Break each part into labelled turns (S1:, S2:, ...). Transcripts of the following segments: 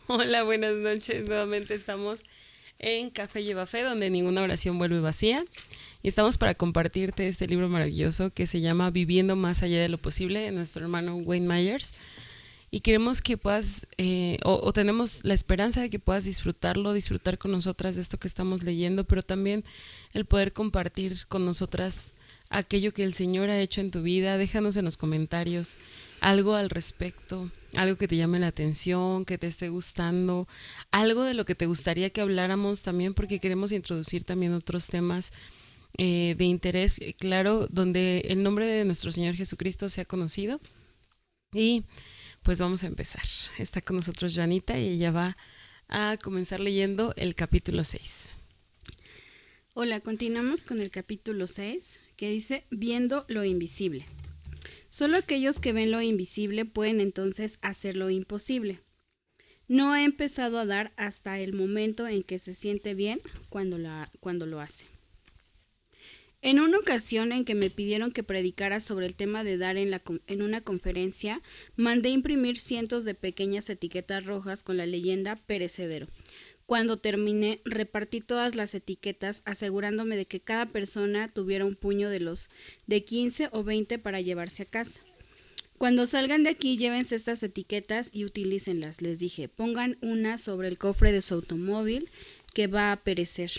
S1: Hola, buenas noches. Nuevamente estamos en Café Lleva Fe, donde ninguna oración vuelve vacía. Y estamos para compartirte este libro maravilloso que se llama Viviendo más allá de lo posible, de nuestro hermano Wayne Myers. Y queremos que puedas, o tenemos la esperanza de que puedas disfrutarlo, disfrutar con nosotras de esto que estamos leyendo, pero también el poder compartir con nosotras aquello que el Señor ha hecho en tu vida. Déjanos en los comentarios algo al respecto, algo que te llame la atención, que te esté gustando, algo de lo que te gustaría que habláramos también, porque queremos introducir también otros temas de interés, claro, donde el nombre de nuestro Señor Jesucristo sea conocido. Y pues vamos a empezar. Está con nosotros Joanita y ella va a comenzar leyendo el capítulo 6.
S2: Hola, continuamos con el capítulo 6, que dice Viendo lo invisible. Solo aquellos que ven lo invisible pueden entonces hacer lo imposible. No ha empezado a dar hasta el momento en que se siente bien cuando lo hace. En una ocasión en que me pidieron que predicara sobre el tema de dar en una conferencia, mandé imprimir cientos de pequeñas etiquetas rojas con la leyenda perecedero. Cuando terminé, repartí todas las etiquetas, asegurándome de que cada persona tuviera un puño de 15 o 20 para llevarse a casa. Cuando salgan de aquí, llévense estas etiquetas y utilícenlas, les dije. Pongan una sobre el cofre de su automóvil, que va a perecer.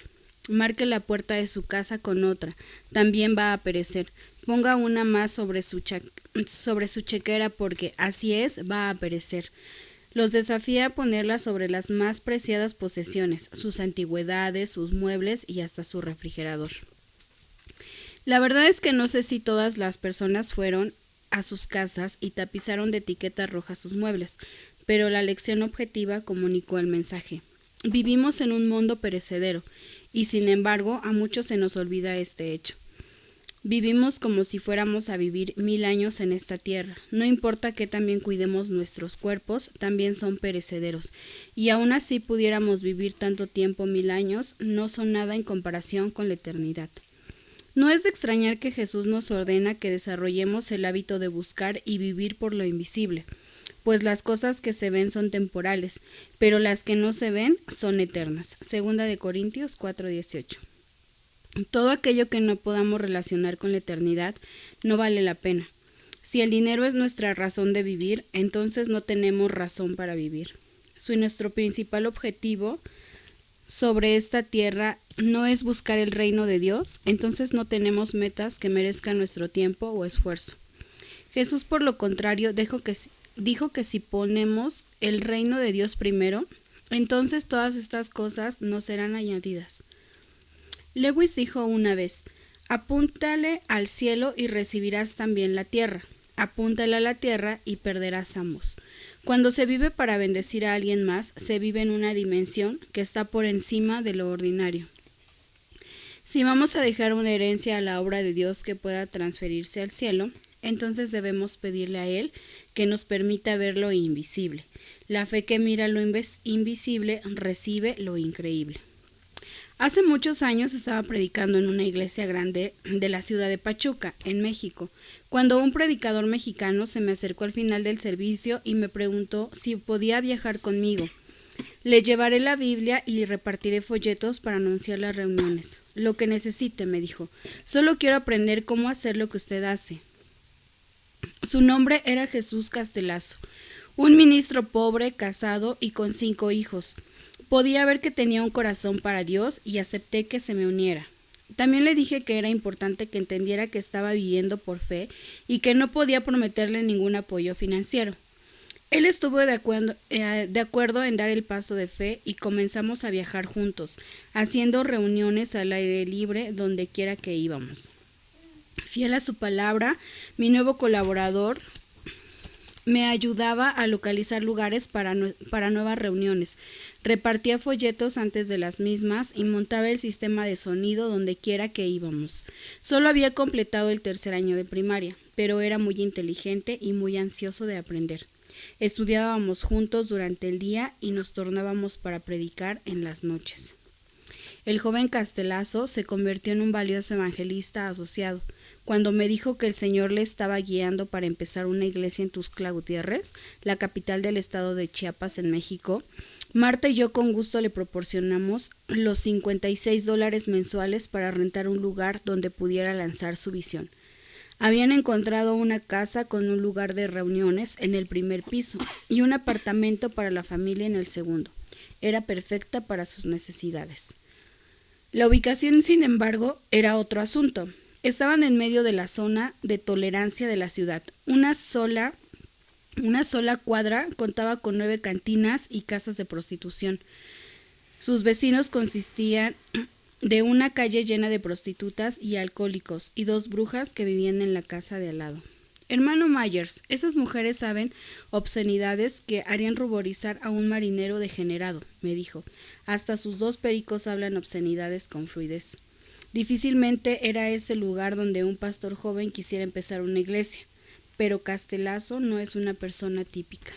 S2: Marque la puerta de su casa con otra, también va a perecer. Ponga una más sobre su chequera, porque así es, va a perecer. Los desafíé a ponerla sobre las más preciadas posesiones, sus antigüedades, sus muebles y hasta su refrigerador. La verdad es que no sé si todas las personas fueron a sus casas y tapizaron de etiquetas rojas sus muebles, pero la lección objetiva comunicó el mensaje. Vivimos en un mundo perecedero, y sin embargo a muchos se nos olvida este hecho. Vivimos como si fuéramos a vivir 1000 años en esta tierra. No importa que también cuidemos nuestros cuerpos, también son perecederos. Y aún así pudiéramos vivir tanto tiempo, 1000 años, no son nada en comparación con la eternidad. No es de extrañar que Jesús nos ordena que desarrollemos el hábito de buscar y vivir por lo invisible, pues las cosas que se ven son temporales, pero las que no se ven son eternas. Segunda de Corintios 4:18. Todo aquello que no podamos relacionar con la eternidad no vale la pena. Si el dinero es nuestra razón de vivir, entonces no tenemos razón para vivir. Si nuestro principal objetivo sobre esta tierra no es buscar el reino de Dios, entonces no tenemos metas que merezcan nuestro tiempo o esfuerzo. Jesús, por lo contrario, dijo que si ponemos el reino de Dios primero, entonces todas estas cosas nos serán añadidas. Lewis dijo una vez, apúntale al cielo y recibirás también la tierra. Apúntale a la tierra y perderás ambos. Cuando se vive para bendecir a alguien más, se vive en una dimensión que está por encima de lo ordinario. Si vamos a dejar una herencia a la obra de Dios que pueda transferirse al cielo, entonces debemos pedirle a Él que nos permita ver lo invisible. La fe que mira lo invisible recibe lo increíble. Hace muchos años estaba predicando en una iglesia grande de la ciudad de Pachuca, en México, cuando un predicador mexicano se me acercó al final del servicio y me preguntó si podía viajar conmigo. Le llevaré la Biblia y repartiré folletos para anunciar las reuniones. Lo que necesite, me dijo. Solo quiero aprender cómo hacer lo que usted hace. Su nombre era Jesús Castelazo, un ministro pobre, casado y con 5 hijos. Podía ver que tenía un corazón para Dios y acepté que se me uniera. También le dije que era importante que entendiera que estaba viviendo por fe y que no podía prometerle ningún apoyo financiero. Él estuvo de acuerdo en dar el paso de fe y comenzamos a viajar juntos, haciendo reuniones al aire libre donde quiera que íbamos. Fiel a su palabra, mi nuevo colaborador me ayudaba a localizar lugares para nuevas reuniones, repartía folletos antes de las mismas y montaba el sistema de sonido donde quiera que íbamos. Solo había completado el 3er año de primaria, pero era muy inteligente y muy ansioso de aprender. Estudiábamos juntos durante el día y nos tornábamos para predicar en las noches. El joven Castelazo se convirtió en un valioso evangelista asociado. Cuando me dijo que el Señor le estaba guiando para empezar una iglesia en Tuxtla Gutiérrez, la capital del estado de Chiapas en México, Marta y yo con gusto le proporcionamos los $56 mensuales para rentar un lugar donde pudiera lanzar su visión. Habían encontrado una casa con un lugar de reuniones en el primer piso y un apartamento para la familia en el segundo. Era perfecta para sus necesidades. La ubicación, sin embargo, era otro asunto. Estaban en medio de la zona de tolerancia de la ciudad. Una sola cuadra contaba con 9 cantinas y casas de prostitución. Sus vecinos consistían de una calle llena de prostitutas y alcohólicos y 2 brujas que vivían en la casa de al lado. Hermano Myers, esas mujeres saben obscenidades que harían ruborizar a un marinero degenerado, me dijo. Hasta sus 2 pericos hablan obscenidades con fluidez. Difícilmente era ese el lugar donde un pastor joven quisiera empezar una iglesia, pero Castellazzo no es una persona típica.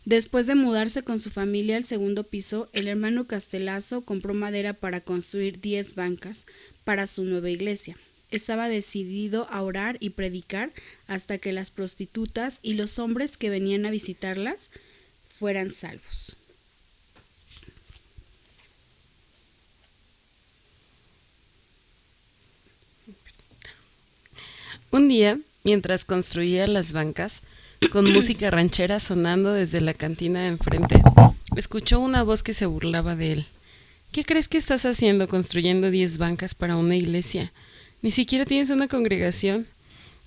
S2: Después de mudarse con su familia al segundo piso, el hermano Castellazzo compró madera para construir 10 bancas para su nueva iglesia. Estaba decidido a orar y predicar hasta que las prostitutas y los hombres que venían a visitarlas fueran salvos.
S1: Un día, mientras construía las bancas, con música ranchera sonando desde la cantina de enfrente, escuchó una voz que se burlaba de él. ¿Qué crees que estás haciendo construyendo 10 bancas para una iglesia? Ni siquiera tienes una congregación.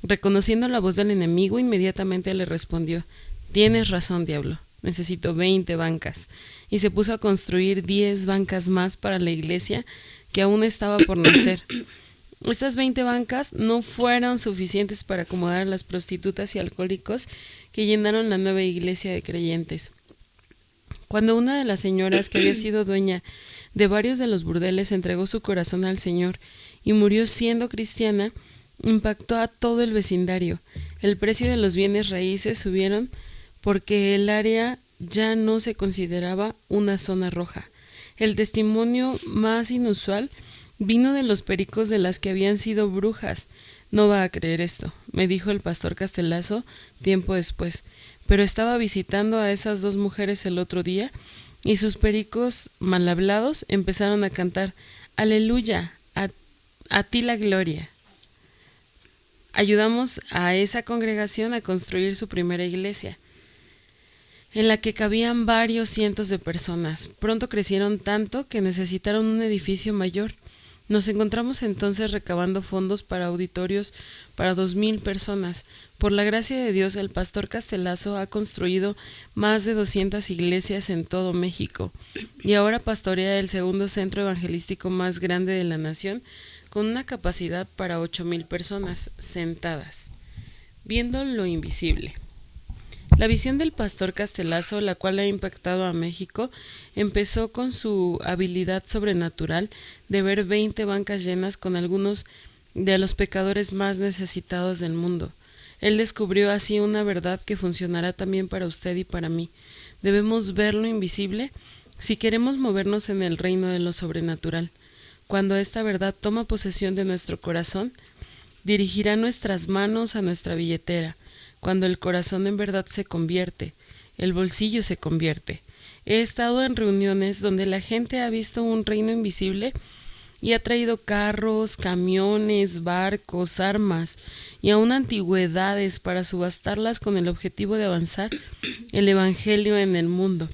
S1: Reconociendo la voz del enemigo, inmediatamente le respondió: Tienes razón, diablo. Necesito 20 bancas. Y se puso a construir 10 bancas más para la iglesia que aún estaba por nacer. Estas 20 bancas no fueron suficientes para acomodar a las prostitutas y alcohólicos que llenaron la nueva iglesia de creyentes. Cuando una de las señoras que había sido dueña de varios de los burdeles entregó su corazón al Señor y murió siendo cristiana, impactó a todo el vecindario. El precio de los bienes raíces subieron porque el área ya no se consideraba una zona roja. El testimonio más inusual vino de los pericos de las que habían sido brujas. No va a creer esto, me dijo el pastor Castellazzo tiempo después, pero estaba visitando a esas 2 mujeres el otro día y sus pericos mal hablados empezaron a cantar: Aleluya, a ti la gloria. Ayudamos a esa congregación a construir su primera iglesia, en la que cabían varios cientos de personas. Pronto crecieron tanto que necesitaron un edificio mayor. Nos encontramos entonces recabando fondos para auditorios para 2,000 personas. Por la gracia de Dios, el pastor Castellazzo ha construido más de 200 iglesias en todo México y ahora pastorea el segundo centro evangelístico más grande de la nación, con una capacidad para 8,000 personas sentadas. Viendo lo invisible. La visión del pastor Castellazzo, la cual ha impactado a México, empezó con su habilidad sobrenatural de ver 20 bancas llenas con algunos de los pecadores más necesitados del mundo. Él descubrió así una verdad que funcionará también para usted y para mí. Debemos ver lo invisible si queremos movernos en el reino de lo sobrenatural. Cuando esta verdad toma posesión de nuestro corazón, dirigirá nuestras manos a nuestra billetera. Cuando el corazón en verdad se convierte, el bolsillo se convierte. He estado en reuniones donde la gente ha visto un reino invisible y ha traído carros, camiones, barcos, armas y aún antigüedades para subastarlas con el objetivo de avanzar el evangelio en el mundo.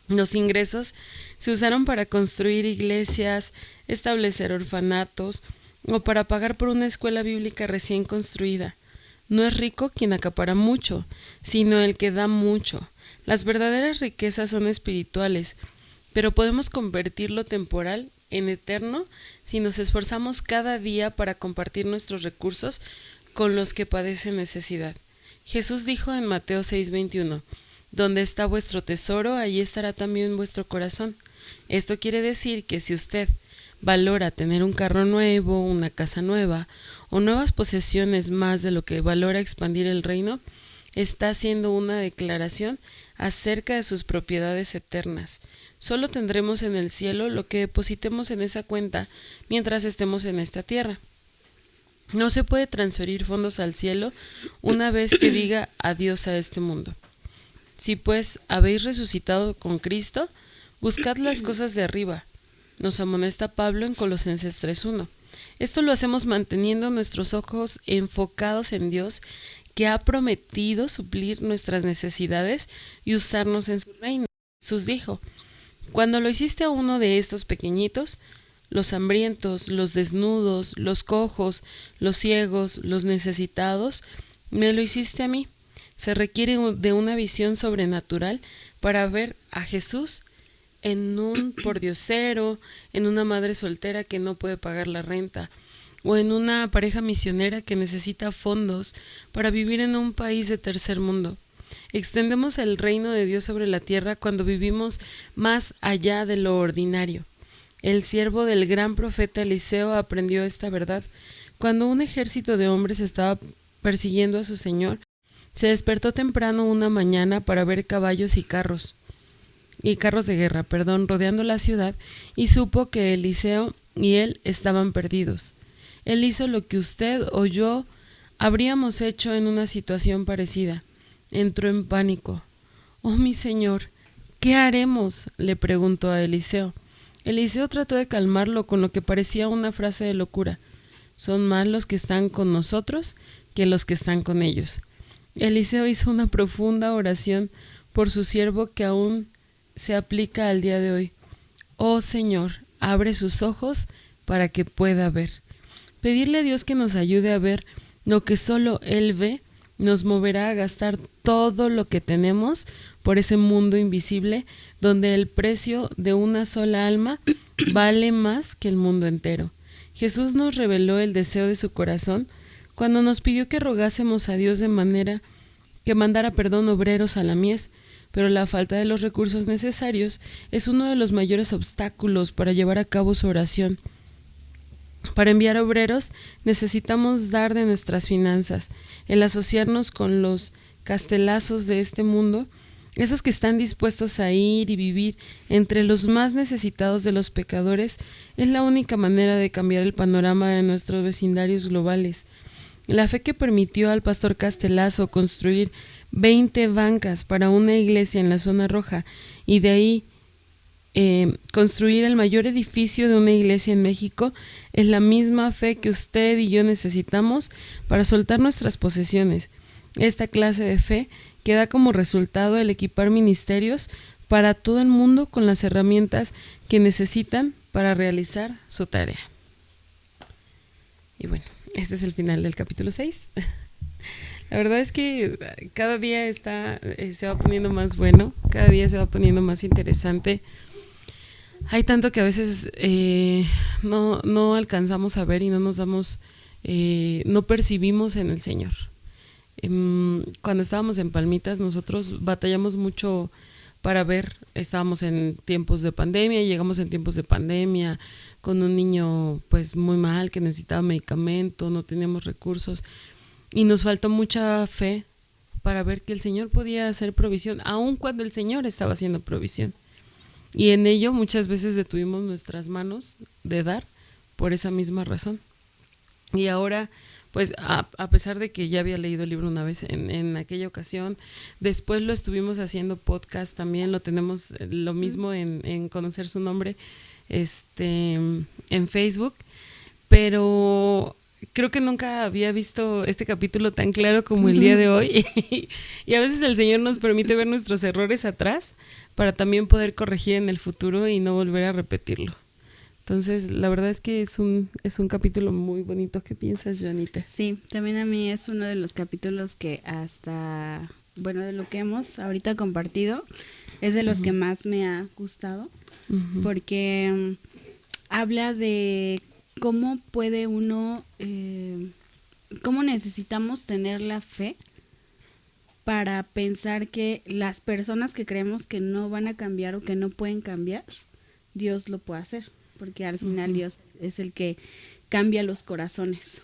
S1: Los ingresos se usaron para construir iglesias, establecer orfanatos o para pagar por una escuela bíblica recién construida. No es rico quien acapara mucho, sino el que da mucho. Las verdaderas riquezas son espirituales, pero podemos convertir lo temporal en eterno si nos esforzamos cada día para compartir nuestros recursos con los que padecen necesidad. Jesús dijo en Mateo 6:21, donde está vuestro tesoro, allí estará también vuestro corazón. Esto quiere decir que si usted valora tener un carro nuevo, una casa nueva o nuevas posesiones más de lo que valora expandir el reino, está haciendo una declaración acerca de sus propiedades eternas. Solo tendremos en el cielo lo que depositemos en esa cuenta mientras estemos en esta tierra. No se puede transferir fondos al cielo una vez que diga adiós a este mundo. Si pues habéis resucitado con Cristo, buscad las cosas de arriba, nos amonesta Pablo en Colosenses 3:1. Esto lo hacemos manteniendo nuestros ojos enfocados en Dios, que ha prometido suplir nuestras necesidades y usarnos en su reino. Jesús dijo: cuando lo hiciste a uno de estos pequeñitos, los hambrientos, los desnudos, los cojos, los ciegos, los necesitados, me lo hiciste a mí. Se requiere de una visión sobrenatural para ver a Jesús en un pordiosero, en una madre soltera que no puede pagar la renta, o en una pareja misionera que necesita fondos para vivir en un país de tercer mundo. Extendemos el reino de Dios sobre la tierra cuando vivimos más allá de lo ordinario. El siervo del gran profeta Eliseo aprendió esta verdad. Cuando un ejército de hombres estaba persiguiendo a su señor, se despertó temprano una mañana para ver caballos y carros de guerra, rodeando la ciudad, y supo que Eliseo y él estaban perdidos. Él hizo lo que usted o yo habríamos hecho en una situación parecida. Entró en pánico. «Oh, mi señor, ¿qué haremos?», le preguntó a Eliseo. Eliseo trató de calmarlo con lo que parecía una frase de locura. «Son más los que están con nosotros que los que están con ellos». Eliseo hizo una profunda oración por su siervo que aún se aplica al día de hoy. «Oh Señor, abre sus ojos para que pueda ver». Pedirle a Dios que nos ayude a ver lo que solo Él ve nos moverá a gastar todo lo que tenemos por ese mundo invisible donde el precio de una sola alma vale más que el mundo entero. Jesús nos reveló el deseo de su corazón cuando nos pidió que rogásemos a Dios de manera que mandara obreros a la mies, pero la falta de los recursos necesarios es uno de los mayores obstáculos para llevar a cabo su oración. Para enviar obreros necesitamos dar de nuestras finanzas, el asociarnos con los castelazos de este mundo, esos que están dispuestos a ir y vivir entre los más necesitados de los pecadores, es la única manera de cambiar el panorama de nuestros vecindarios globales. La fe que permitió al pastor Castelazo construir 20 bancas para una iglesia en la zona roja y de ahí construir el mayor edificio de una iglesia en México es la misma fe que usted y yo necesitamos para soltar nuestras posesiones. Esta clase de fe que da como resultado el equipar ministerios para todo el mundo con las herramientas que necesitan para realizar su tarea. Y bueno, este es el final del capítulo 6. La verdad es que cada día se va poniendo más bueno, cada día se va poniendo más interesante. Hay tanto que a veces no alcanzamos a ver y no nos damos, no percibimos en el Señor. Cuando estábamos en Palmitas, nosotros batallamos mucho para ver. Estábamos en tiempos de pandemia, llegamos en tiempos de pandemia con un niño pues muy mal que necesitaba medicamento, no teníamos recursos y nos faltó mucha fe para ver que el Señor podía hacer provisión, aun cuando el Señor estaba haciendo provisión. Y en ello muchas veces detuvimos nuestras manos de dar por esa misma razón. Y ahora, pues a pesar de que ya había leído el libro una vez en aquella ocasión, después lo estuvimos haciendo podcast también, lo tenemos lo mismo en Conocer su Nombre en Facebook, pero creo que nunca había visto este capítulo tan claro como el día de hoy. Y a veces el Señor nos permite ver nuestros errores atrás para también poder corregir en el futuro y no volver a repetirlo. Entonces, la verdad es que es un capítulo muy bonito. ¿Qué piensas, Janita?
S2: Sí, también a mí es uno de los capítulos que de lo que hemos ahorita compartido, es de los que más me ha gustado, porque habla de cómo puede uno, cómo necesitamos tener la fe para pensar que las personas que creemos que no van a cambiar o que no pueden cambiar, Dios lo puede hacer, porque al final Dios es el que cambia los corazones.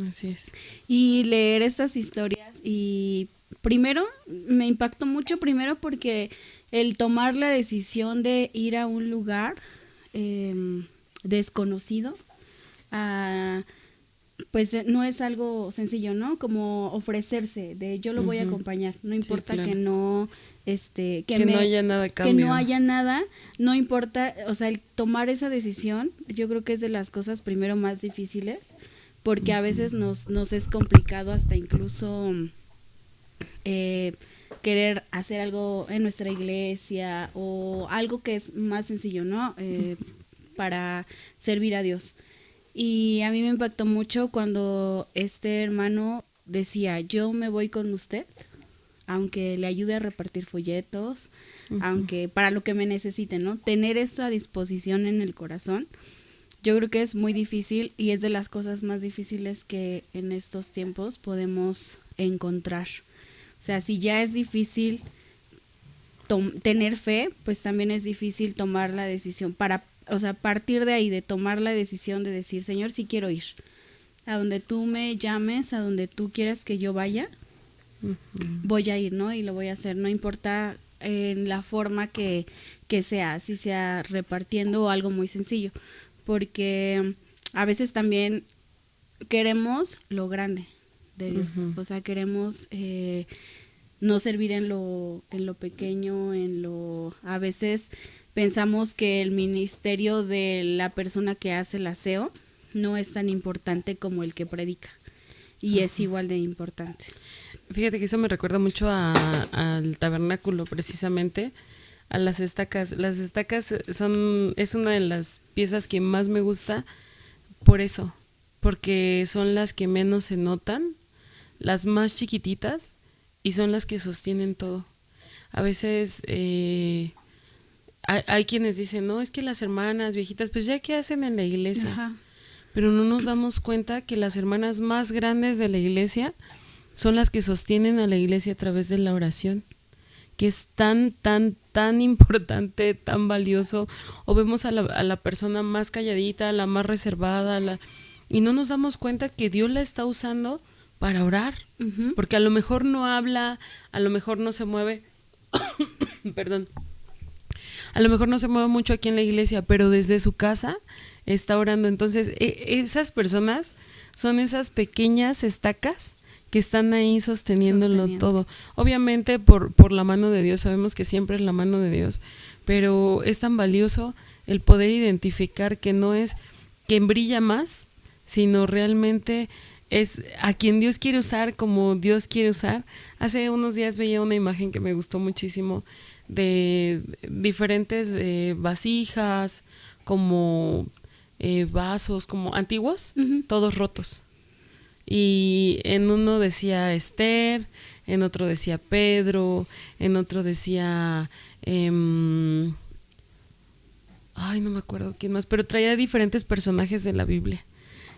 S1: Así es.
S2: Y leer estas historias, y primero me impactó mucho, porque el tomar la decisión de ir a un lugar desconocido, a pues no es algo sencillo, ¿no? Como ofrecerse, de yo lo voy a acompañar, no importa
S1: claro.
S2: que no,
S1: no haya nada a
S2: que
S1: cambio.
S2: no haya nada, no importa, o sea, el tomar esa decisión, yo creo que es de las cosas primero más difíciles, porque a veces nos es complicado hasta incluso querer hacer algo en nuestra iglesia o algo que es más sencillo, ¿no? Para servir a Dios. Y a mí me impactó mucho cuando este hermano decía, yo me voy con usted, aunque le ayude a repartir folletos, aunque para lo que me necesite, ¿no? Tener esto a disposición en el corazón, yo creo que es muy difícil y es de las cosas más difíciles que en estos tiempos podemos encontrar. O sea, si ya es difícil tener fe, pues también es difícil tomar la decisión para, o sea, partir de ahí, de tomar la decisión de decir, Señor, sí quiero ir. A donde tú me llames, a donde tú quieras que yo vaya, voy a ir, ¿no? Y lo voy a hacer, no importa en la forma que sea, si sea repartiendo o algo muy sencillo, porque a veces también queremos lo grande de Dios, o sea, queremos no servir en lo pequeño, a veces pensamos que el ministerio de la persona que hace el aseo no es tan importante como el que predica, y es igual de importante.
S1: Fíjate que eso me recuerda mucho al tabernáculo, precisamente, a las estacas. Las estacas es una de las piezas que más me gusta por eso, porque son las que menos se notan, las más chiquititas, y son las que sostienen todo. A veces hay quienes dicen, no, es que las hermanas viejitas, pues ya qué hacen en la iglesia.
S2: Ajá.
S1: Pero no nos damos cuenta que las hermanas más grandes de la iglesia son las que sostienen a la iglesia a través de la oración, que es tan importante, tan valioso. O vemos a la persona más calladita, la más reservada, y no nos damos cuenta que Dios la está usando para orar, porque a lo mejor no habla, a lo mejor no se mueve, perdón, a lo mejor no se mueve mucho aquí en la iglesia, pero desde su casa está orando. Entonces, esas personas son esas pequeñas estacas que están ahí sosteniéndolo todo. Obviamente por la mano de Dios, sabemos que siempre es la mano de Dios, pero es tan valioso el poder identificar que no es quien brilla más, sino realmente es a quien Dios quiere usar como Dios quiere usar. Hace unos días veía una imagen que me gustó muchísimo de diferentes vasijas, como vasos, como antiguos, todos rotos. Y en uno decía Esther, en otro decía Pedro, en otro decía no me acuerdo quién más, pero traía diferentes personajes de la Biblia.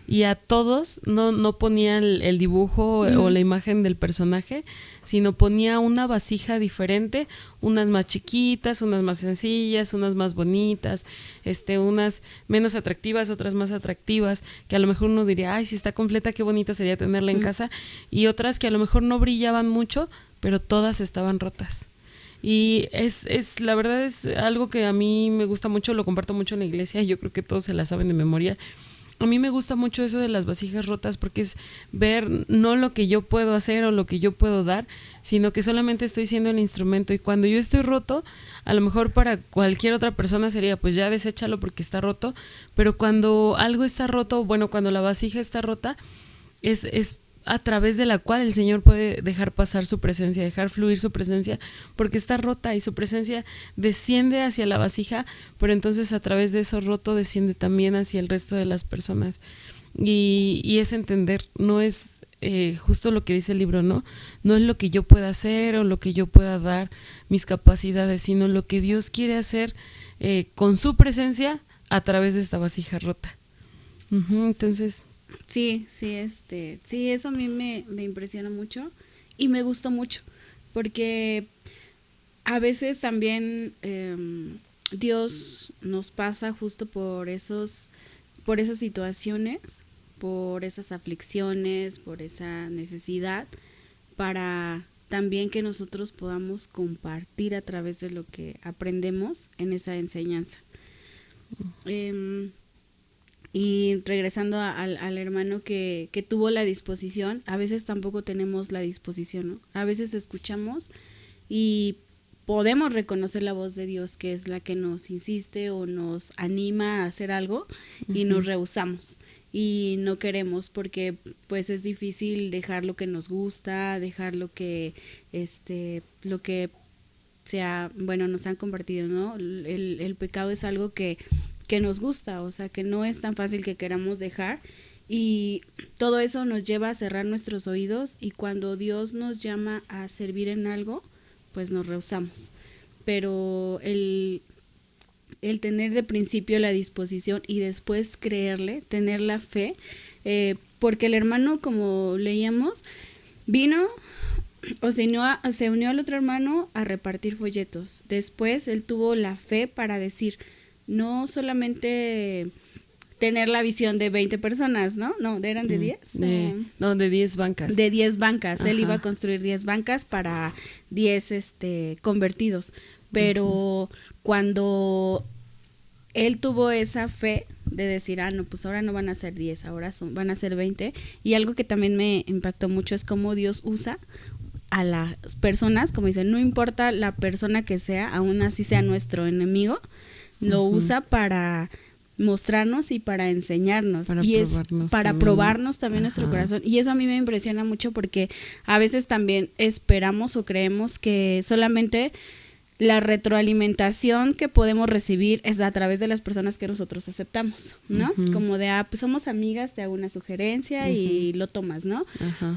S1: Y a todos no ponía el dibujo o la imagen del personaje, sino ponía una vasija diferente, unas más chiquitas, unas más sencillas, unas más bonitas, unas menos atractivas, otras más atractivas, que a lo mejor uno diría, ay, si está completa, qué bonito sería tenerla en casa, y otras que a lo mejor no brillaban mucho, pero todas estaban rotas. Y la verdad es algo que a mí me gusta mucho, lo comparto mucho en la iglesia, y yo creo que todos se la saben de memoria. A mí me gusta mucho eso de las vasijas rotas, porque es ver no lo que yo puedo hacer o lo que yo puedo dar, sino que solamente estoy siendo el instrumento. Y cuando yo estoy roto, a lo mejor para cualquier otra persona sería, pues ya deséchalo porque está roto, pero cuando algo está roto, bueno, cuando la vasija está rota, es a través de la cual el Señor puede dejar pasar su presencia, dejar fluir su presencia, porque está rota y su presencia desciende hacia la vasija, pero entonces a través de eso roto desciende también hacia el resto de las personas. Y es entender, no es justo lo que dice el libro, ¿no? No es lo que yo pueda hacer o lo que yo pueda dar, mis capacidades, sino lo que Dios quiere hacer con su presencia a través de esta vasija rota. Entonces...
S2: Sí, eso a mí me impresiona mucho y me gusta mucho, porque a veces también Dios nos pasa justo por esas situaciones, por esas aflicciones, por esa necesidad, para también que nosotros podamos compartir a través de lo que aprendemos en esa enseñanza. Y regresando al hermano que tuvo la disposición, a veces tampoco tenemos la disposición, ¿no? A veces escuchamos y podemos reconocer la voz de Dios, que es la que nos insiste o nos anima a hacer algo, y nos rehusamos y no queremos, porque pues es difícil dejar lo que nos gusta, dejar lo que sea, bueno, nos han compartido, ¿no? El pecado es algo que nos gusta, o sea, que no es tan fácil que queramos dejar, y todo eso nos lleva a cerrar nuestros oídos, y cuando Dios nos llama a servir en algo, pues nos rehusamos. Pero el tener de principio la disposición y después creerle, tener la fe, porque el hermano, como leíamos, vino o se unió al otro hermano a repartir folletos. Después él tuvo la fe para decir, no solamente tener la visión de 20 personas, ¿no? No, ¿eran de 10?
S1: De 10 bancas.
S2: De 10 bancas.
S1: Ajá.
S2: Él iba a construir 10 bancas para 10 convertidos. Pero cuando él tuvo esa fe de decir, no, pues ahora no van a ser 10, ahora van a ser 20. Y algo que también me impactó mucho es cómo Dios usa a las personas, como dicen, no importa la persona que sea, aún así sea nuestro enemigo, lo usa para mostrarnos y para enseñarnos, y es para probarnos también nuestro corazón. Y eso a mí me impresiona mucho, porque a veces también esperamos o creemos que solamente la retroalimentación que podemos recibir es a través de las personas que nosotros aceptamos, ¿no? Como de, pues somos amigas, te hago una sugerencia y lo tomas, ¿no?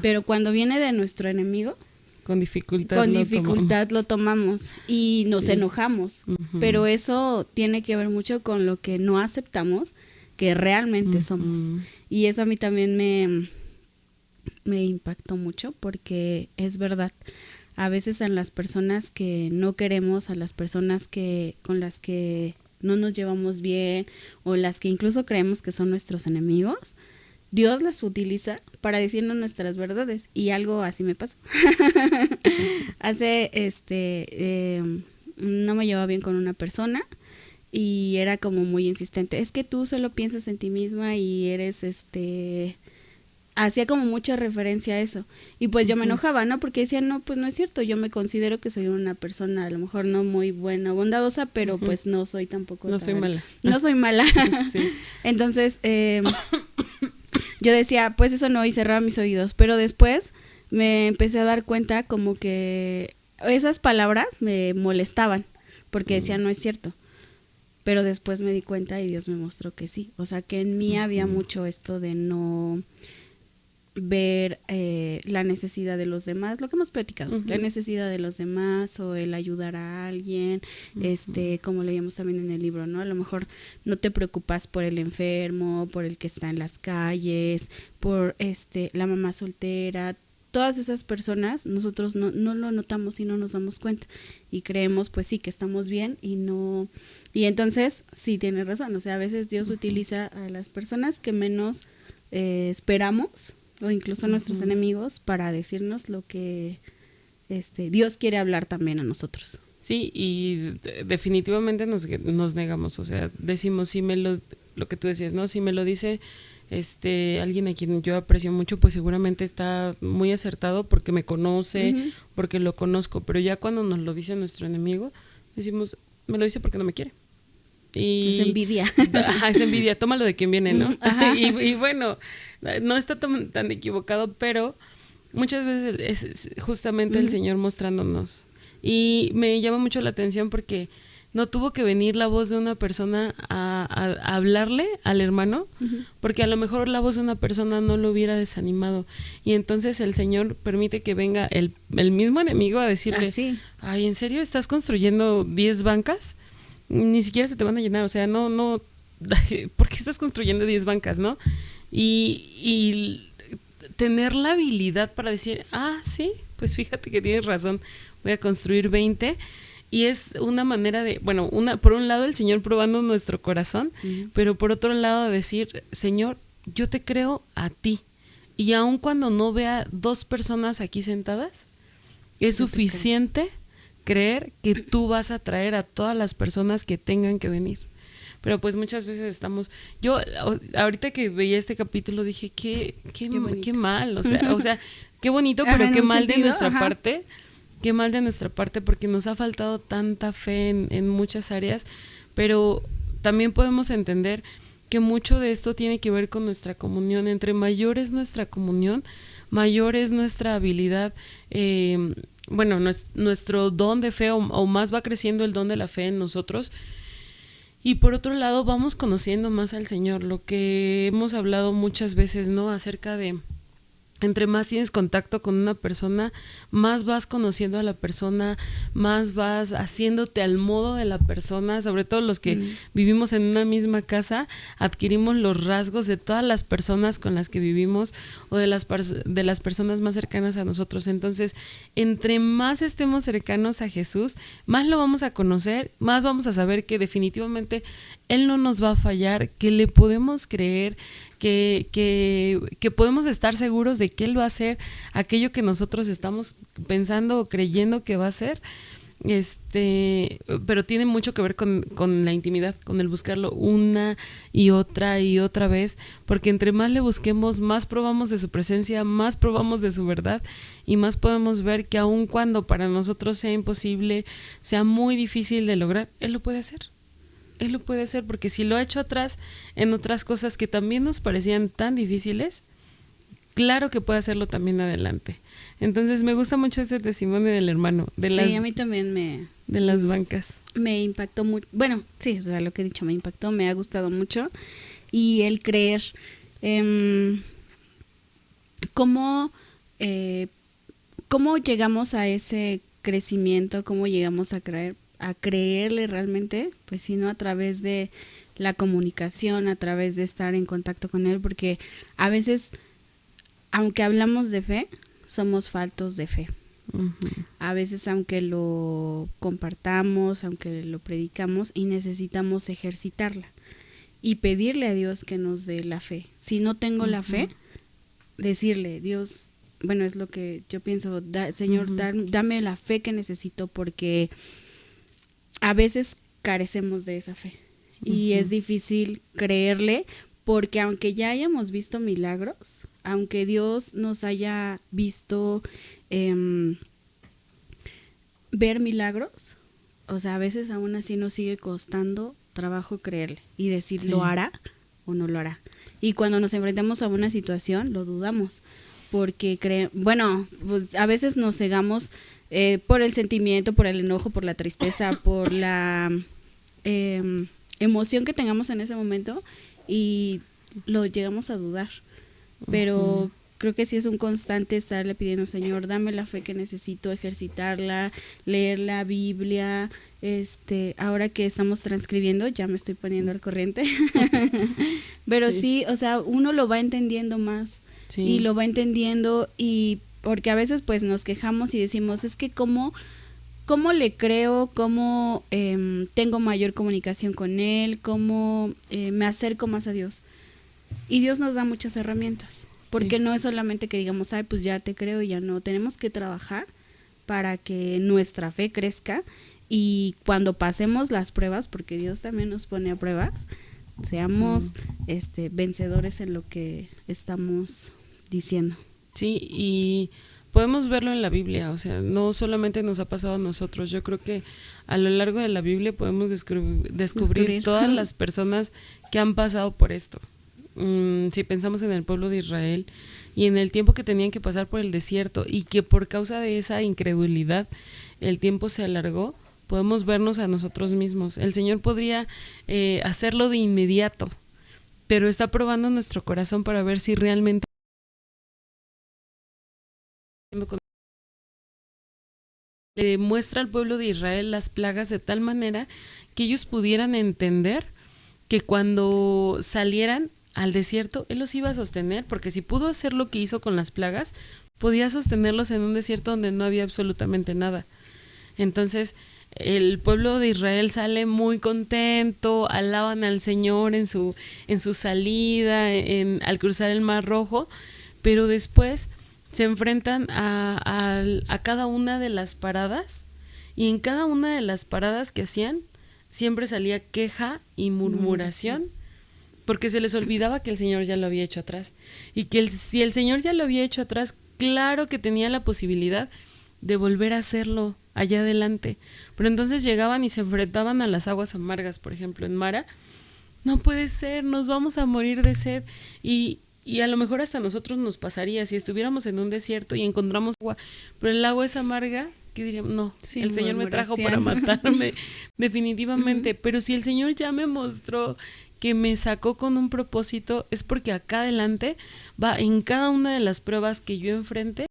S2: Pero cuando viene de nuestro enemigo,
S1: con dificultad
S2: lo tomamos y nos enojamos. Pero eso tiene que ver mucho con lo que no aceptamos, que realmente somos. Y eso a mí también me impactó mucho, porque es verdad. A veces a las personas que no queremos, a las personas con las que no nos llevamos bien, o las que incluso creemos que son nuestros enemigos, Dios las utiliza para decirnos nuestras verdades. Y algo así me pasó. No me llevaba bien con una persona, y era como muy insistente. Es que tú solo piensas en ti misma y eres hacía como mucha referencia a eso. Y pues yo me enojaba, ¿no? Porque decía, no, pues no es cierto, yo me considero que soy una persona a lo mejor no muy buena, bondadosa, pero pues no soy tampoco
S1: soy mala.
S2: No soy mala. Sí. Entonces, yo decía, pues eso no, y cerraba mis oídos. Pero después me empecé a dar cuenta como que esas palabras me molestaban, porque decía, no es cierto. Pero después me di cuenta y Dios me mostró que sí. O sea, que en mí había mucho esto de no ver la necesidad de los demás, lo que hemos platicado, la necesidad de los demás, o el ayudar a alguien, como leíamos también en el libro, ¿no? A lo mejor no te preocupas por el enfermo, por el que está en las calles, por la mamá soltera. Todas esas personas nosotros no lo notamos y no nos damos cuenta, y creemos pues sí que estamos bien, y no. Y entonces sí, tienes razón, o sea, a veces Dios utiliza a las personas que menos esperamos, o incluso a nuestros enemigos, para decirnos lo que Dios quiere hablar también a nosotros.
S1: Sí, y definitivamente nos negamos, o sea, decimos, si lo que tú decías, ¿no? Si me lo dice alguien a quien yo aprecio mucho, pues seguramente está muy acertado, porque me conoce, porque lo conozco. Pero ya cuando nos lo dice nuestro enemigo, decimos, me lo dice porque no me quiere. Y
S2: es envidia.
S1: Es envidia, tómalo de quien viene, ¿no? Y bueno, no está tan equivocado, pero muchas veces es justamente el Señor mostrándonos. Y me llama mucho la atención, porque no tuvo que venir la voz de una persona a hablarle al hermano, porque a lo mejor la voz de una persona no lo hubiera desanimado. Y entonces el Señor permite que venga el mismo enemigo a decirle, ay, ¿en serio estás construyendo 10 bancas? Ni siquiera se te van a llenar, o sea, no, ¿por qué estás construyendo 10 bancas, no? Y tener la habilidad para decir, sí, pues fíjate que tienes razón, voy a construir 20. Y es una manera de, bueno, por un lado el Señor probando nuestro corazón, pero por otro lado decir, Señor, yo te creo a ti. Y aun cuando no vea 2 personas aquí sentadas, es suficiente creer que tú vas a traer a todas las personas que tengan que venir. pero pues muchas veces estamos, yo ahorita que veía este capítulo dije, qué mal, o sea, qué bonito, pero qué mal de nuestra parte, qué mal de nuestra parte, porque nos ha faltado tanta fe en muchas áreas, pero también podemos entender que mucho de esto tiene que ver con nuestra comunión. Entre mayor es nuestra comunión, mayor es nuestra habilidad, nuestro don de fe, o más va creciendo el don de la fe en nosotros. Y por otro lado, vamos conociendo más al Señor, lo que hemos hablado muchas veces, ¿no? Acerca de, entre más tienes contacto con una persona, más vas conociendo a la persona, más vas haciéndote al modo de la persona, sobre todo los que vivimos en una misma casa, adquirimos los rasgos de todas las personas con las que vivimos, o de las personas más cercanas a nosotros. Entonces, entre más estemos cercanos a Jesús, más lo vamos a conocer, más vamos a saber que definitivamente Él no nos va a fallar, que le podemos creer, que podemos estar seguros de que Él va a hacer aquello que nosotros estamos pensando o creyendo que va a hacer. Pero tiene mucho que ver con la intimidad, con el buscarlo una y otra vez, porque entre más le busquemos, más probamos de su presencia, más probamos de su verdad, y más podemos ver que aun cuando para nosotros sea imposible, sea muy difícil de lograr, Él lo puede hacer. Él lo puede hacer, porque si lo ha hecho atrás en otras cosas que también nos parecían tan difíciles, claro que puede hacerlo también adelante. Entonces me gusta mucho este testimonio del hermano.
S2: Sí, a mí también
S1: de las bancas.
S2: Me impactó mucho. Bueno, sí, o sea, lo que he dicho me impactó, me ha gustado mucho. Y el creer, cómo llegamos a ese crecimiento, cómo llegamos a creerle realmente, pues sino a través de la comunicación, a través de estar en contacto con Él, porque a veces, aunque hablamos de fe, somos faltos de fe. Uh-huh. A veces, aunque lo compartamos, aunque lo predicamos, y necesitamos ejercitarla y pedirle a Dios que nos dé la fe. Si no tengo la fe, decirle, Dios, bueno, es lo que yo pienso, Señor, dame la fe que necesito, porque a veces carecemos de esa fe y es difícil creerle, porque aunque ya hayamos visto milagros, aunque Dios nos haya visto ver milagros, o sea, a veces aún así nos sigue costando trabajo creerle y decir, ¿lo hará o no lo hará? Y cuando nos enfrentamos a una situación, lo dudamos, porque pues a veces nos cegamos por el sentimiento, por el enojo, por la tristeza, por la emoción que tengamos en ese momento, y lo llegamos a dudar. Pero creo que sí es un constante estarle pidiendo, Señor, dame la fe que necesito, ejercitarla, leer la Biblia. Ahora que estamos transcribiendo, ya me estoy poniendo al corriente. Pero sí, o sea, uno lo va entendiendo más. Sí. Y lo va entendiendo, y porque a veces pues nos quejamos y decimos, es que ¿cómo le creo? ¿Cómo tengo mayor comunicación con Él? ¿Cómo me acerco más a Dios? Y Dios nos da muchas herramientas, porque no es solamente que digamos, ay, pues ya te creo y ya no. Tenemos que trabajar para que nuestra fe crezca, y cuando pasemos las pruebas, porque Dios también nos pone a pruebas, seamos vencedores en lo que estamos diciendo.
S1: Sí, y podemos verlo en la Biblia, o sea, no solamente nos ha pasado a nosotros. Yo creo que a lo largo de la Biblia podemos descubrir todas las personas que han pasado por esto. Si pensamos en el pueblo de Israel y en el tiempo que tenían que pasar por el desierto, y que por causa de esa incredulidad el tiempo se alargó, podemos vernos a nosotros mismos. El Señor podría hacerlo de inmediato, pero está probando nuestro corazón para ver si realmente le muestra al pueblo de Israel las plagas de tal manera que ellos pudieran entender que cuando salieran al desierto, Él los iba a sostener, porque si pudo hacer lo que hizo con las plagas, podía sostenerlos en un desierto donde no había absolutamente nada. Entonces, el pueblo de Israel sale muy contento, alaban al Señor en su salida, al cruzar el Mar Rojo, pero después se enfrentan a cada una de las paradas, y en cada una de las paradas que hacían siempre salía queja y murmuración, porque se les olvidaba que el Señor ya lo había hecho atrás. Y que si el Señor ya lo había hecho atrás, claro que tenía la posibilidad de volver a hacerlo allá adelante. Pero entonces llegaban y se enfrentaban a las aguas amargas, por ejemplo, en Mara. No puede ser, nos vamos a morir de sed. Y a lo mejor hasta nosotros nos pasaría si estuviéramos en un desierto y encontramos agua, pero el agua es amarga, ¿qué diríamos? No, sí, el Señor me trajo para matarme, definitivamente. Pero si el Señor ya me mostró que me sacó con un propósito, es porque acá adelante va, en cada una de las pruebas que yo enfrente,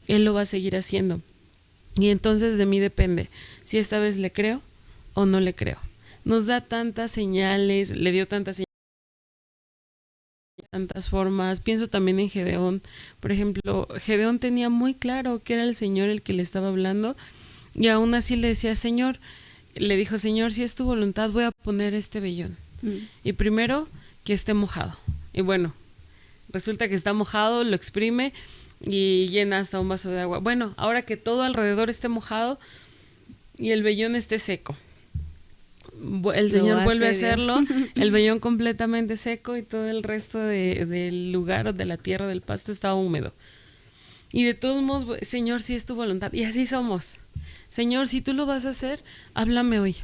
S1: Él lo va a seguir haciendo. Y entonces de mí depende si esta vez le creo o no le creo. Nos da tantas señales, le dio tantas señales, tantas formas. Pienso también en Gedeón. Por ejemplo, Gedeón tenía muy claro que era el Señor el que le estaba hablando, y aún así le decía, Señor, le dijo, Señor, si es tu voluntad, voy a poner este vellón. Y primero, que esté mojado. Y bueno, resulta que está mojado, lo exprime y llena hasta un vaso de agua. Bueno, ahora que todo alrededor esté mojado y el vellón esté seco, el Señor vuelve a hacerlo, el vellón completamente seco y todo el resto del lugar o de la tierra, del pasto, estaba húmedo. Y de todos modos, Señor, si es tu voluntad. Y así somos. Señor, si tú lo vas a hacer, háblame hoy.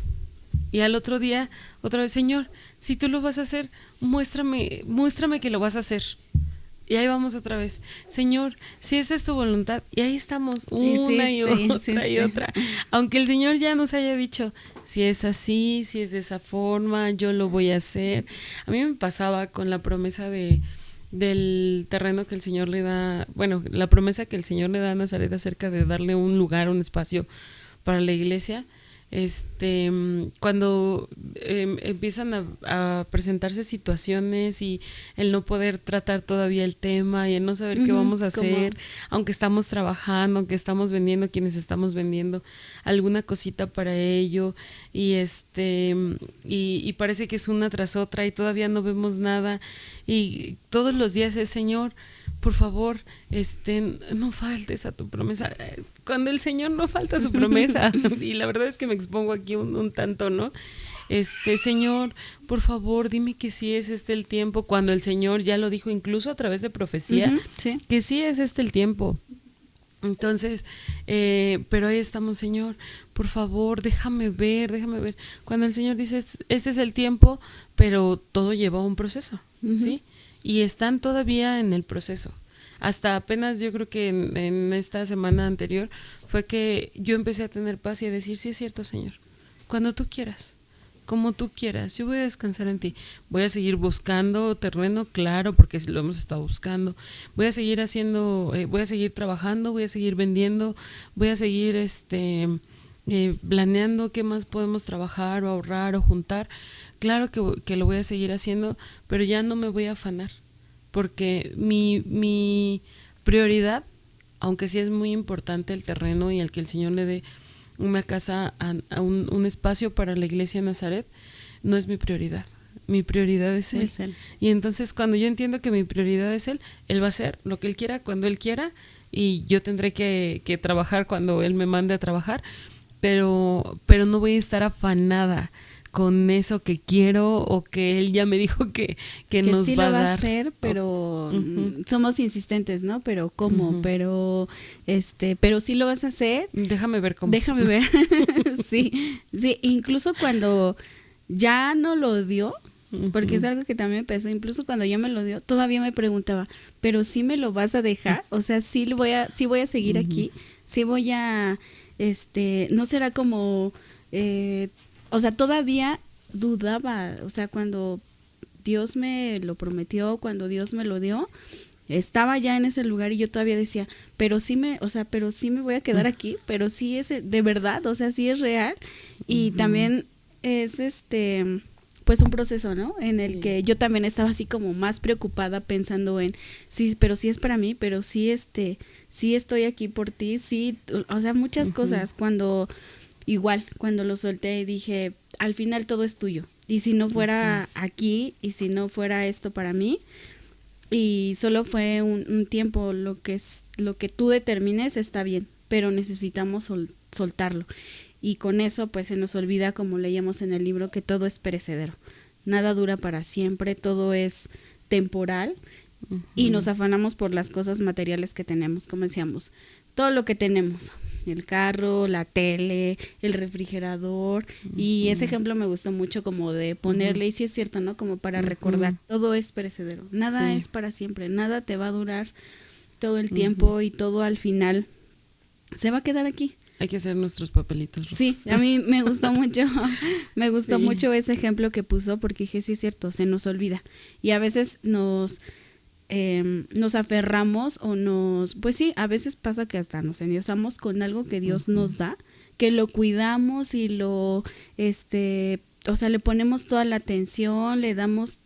S1: Y al otro día, otra vez, Señor, si tú lo vas a hacer, muéstrame que lo vas a hacer. Y ahí vamos otra vez. Señor, si esta es tu voluntad, y ahí estamos una y otra. Aunque el Señor ya nos haya dicho, si es así, si es de esa forma, yo lo voy a hacer. A mí me pasaba con la promesa del terreno que el Señor le da, bueno, la promesa que el Señor le da a Nazaret acerca de darle un lugar, un espacio para la iglesia. Cuando empiezan a presentarse situaciones y el no poder tratar todavía el tema y el no saber qué vamos a hacer, aunque estamos trabajando, aunque estamos vendiendo, quienes estamos vendiendo alguna cosita para ello, y y parece que es una tras otra y todavía no vemos nada, y todos los días es, Señor, por favor, no faltes a tu promesa. Cuando el Señor no falta a su promesa, y la verdad es que me expongo aquí un tanto, ¿no? Señor, por favor, dime que sí es el tiempo, cuando el Señor ya lo dijo incluso a través de profecía, que sí es el tiempo. Entonces, pero ahí estamos, Señor, por favor, déjame ver. Cuando el Señor dice, este es el tiempo, pero todo lleva un proceso, ¿sí? Y están todavía en el proceso. Hasta apenas, yo creo que en esta semana anterior fue que yo empecé a tener paz y a decir, sí es cierto, Señor, cuando tú quieras, como tú quieras, yo voy a descansar en ti. Voy a seguir buscando terreno, claro, porque lo hemos estado buscando. Voy a seguir voy a seguir trabajando, voy a seguir vendiendo, voy a seguir planeando qué más podemos trabajar o ahorrar o juntar. Claro que lo voy a seguir haciendo, pero ya no me voy a afanar, porque mi prioridad, aunque sí es muy importante el terreno y el que el Señor le dé una casa, un espacio para la iglesia de Nazaret, no es mi prioridad. Mi prioridad es Él. Y entonces cuando yo entiendo que mi prioridad es Él, Él va a hacer lo que Él quiera, cuando Él quiera, y yo tendré que trabajar cuando Él me mande a trabajar, pero no voy a estar afanada con eso que quiero o que él ya me dijo que nos
S2: sí
S1: va a dar.
S2: lo va a hacer, pero somos insistentes, ¿no? Pero ¿cómo? Pero sí lo vas a hacer.
S1: Déjame ver cómo.
S2: Déjame ver. sí, incluso cuando ya no lo dio, porque es algo que también me pasó, incluso cuando ya me lo dio, todavía me preguntaba, pero sí me lo vas a dejar, o sea, sí voy a seguir aquí, sí voy a, no será como, o sea, todavía dudaba, o sea, cuando Dios me lo prometió, cuando Dios me lo dio, estaba ya en ese lugar y yo todavía decía, pero sí me voy a quedar aquí, pero sí es de verdad, o sea, sí es real. Y también es pues un proceso, ¿no? En el que yo también estaba así como más preocupada pensando en, sí, pero sí es para mí, pero sí sí estoy aquí por ti, sí, o sea, muchas cosas. Cuando lo solté dije, al final todo es tuyo. Y si no fuera aquí, y si no fuera esto para mí, y solo fue un tiempo, lo que tú determines está bien, pero necesitamos soltarlo. y con eso pues se nos olvida, como leíamos en el libro, que todo es perecedero. Nada dura para siempre, todo es temporal y nos afanamos por las cosas materiales que tenemos, como decíamos, todo lo que tenemos, el carro, la tele, el refrigerador, y ese ejemplo me gustó mucho como de ponerle, y sí es cierto, ¿no? Como para recordar, todo es perecedero, nada es para siempre, nada te va a durar todo el tiempo y todo al final se va a quedar aquí.
S1: Hay que hacer nuestros papelitos rojos.
S2: Sí, a mí me gustó mucho, mucho ese ejemplo que puso, porque dije, sí es cierto, se nos olvida. Y a veces nos aferramos pues sí, a veces pasa que hasta nos endiosamos con algo que Dios nos da, que lo cuidamos y o sea, le ponemos toda la atención, le damos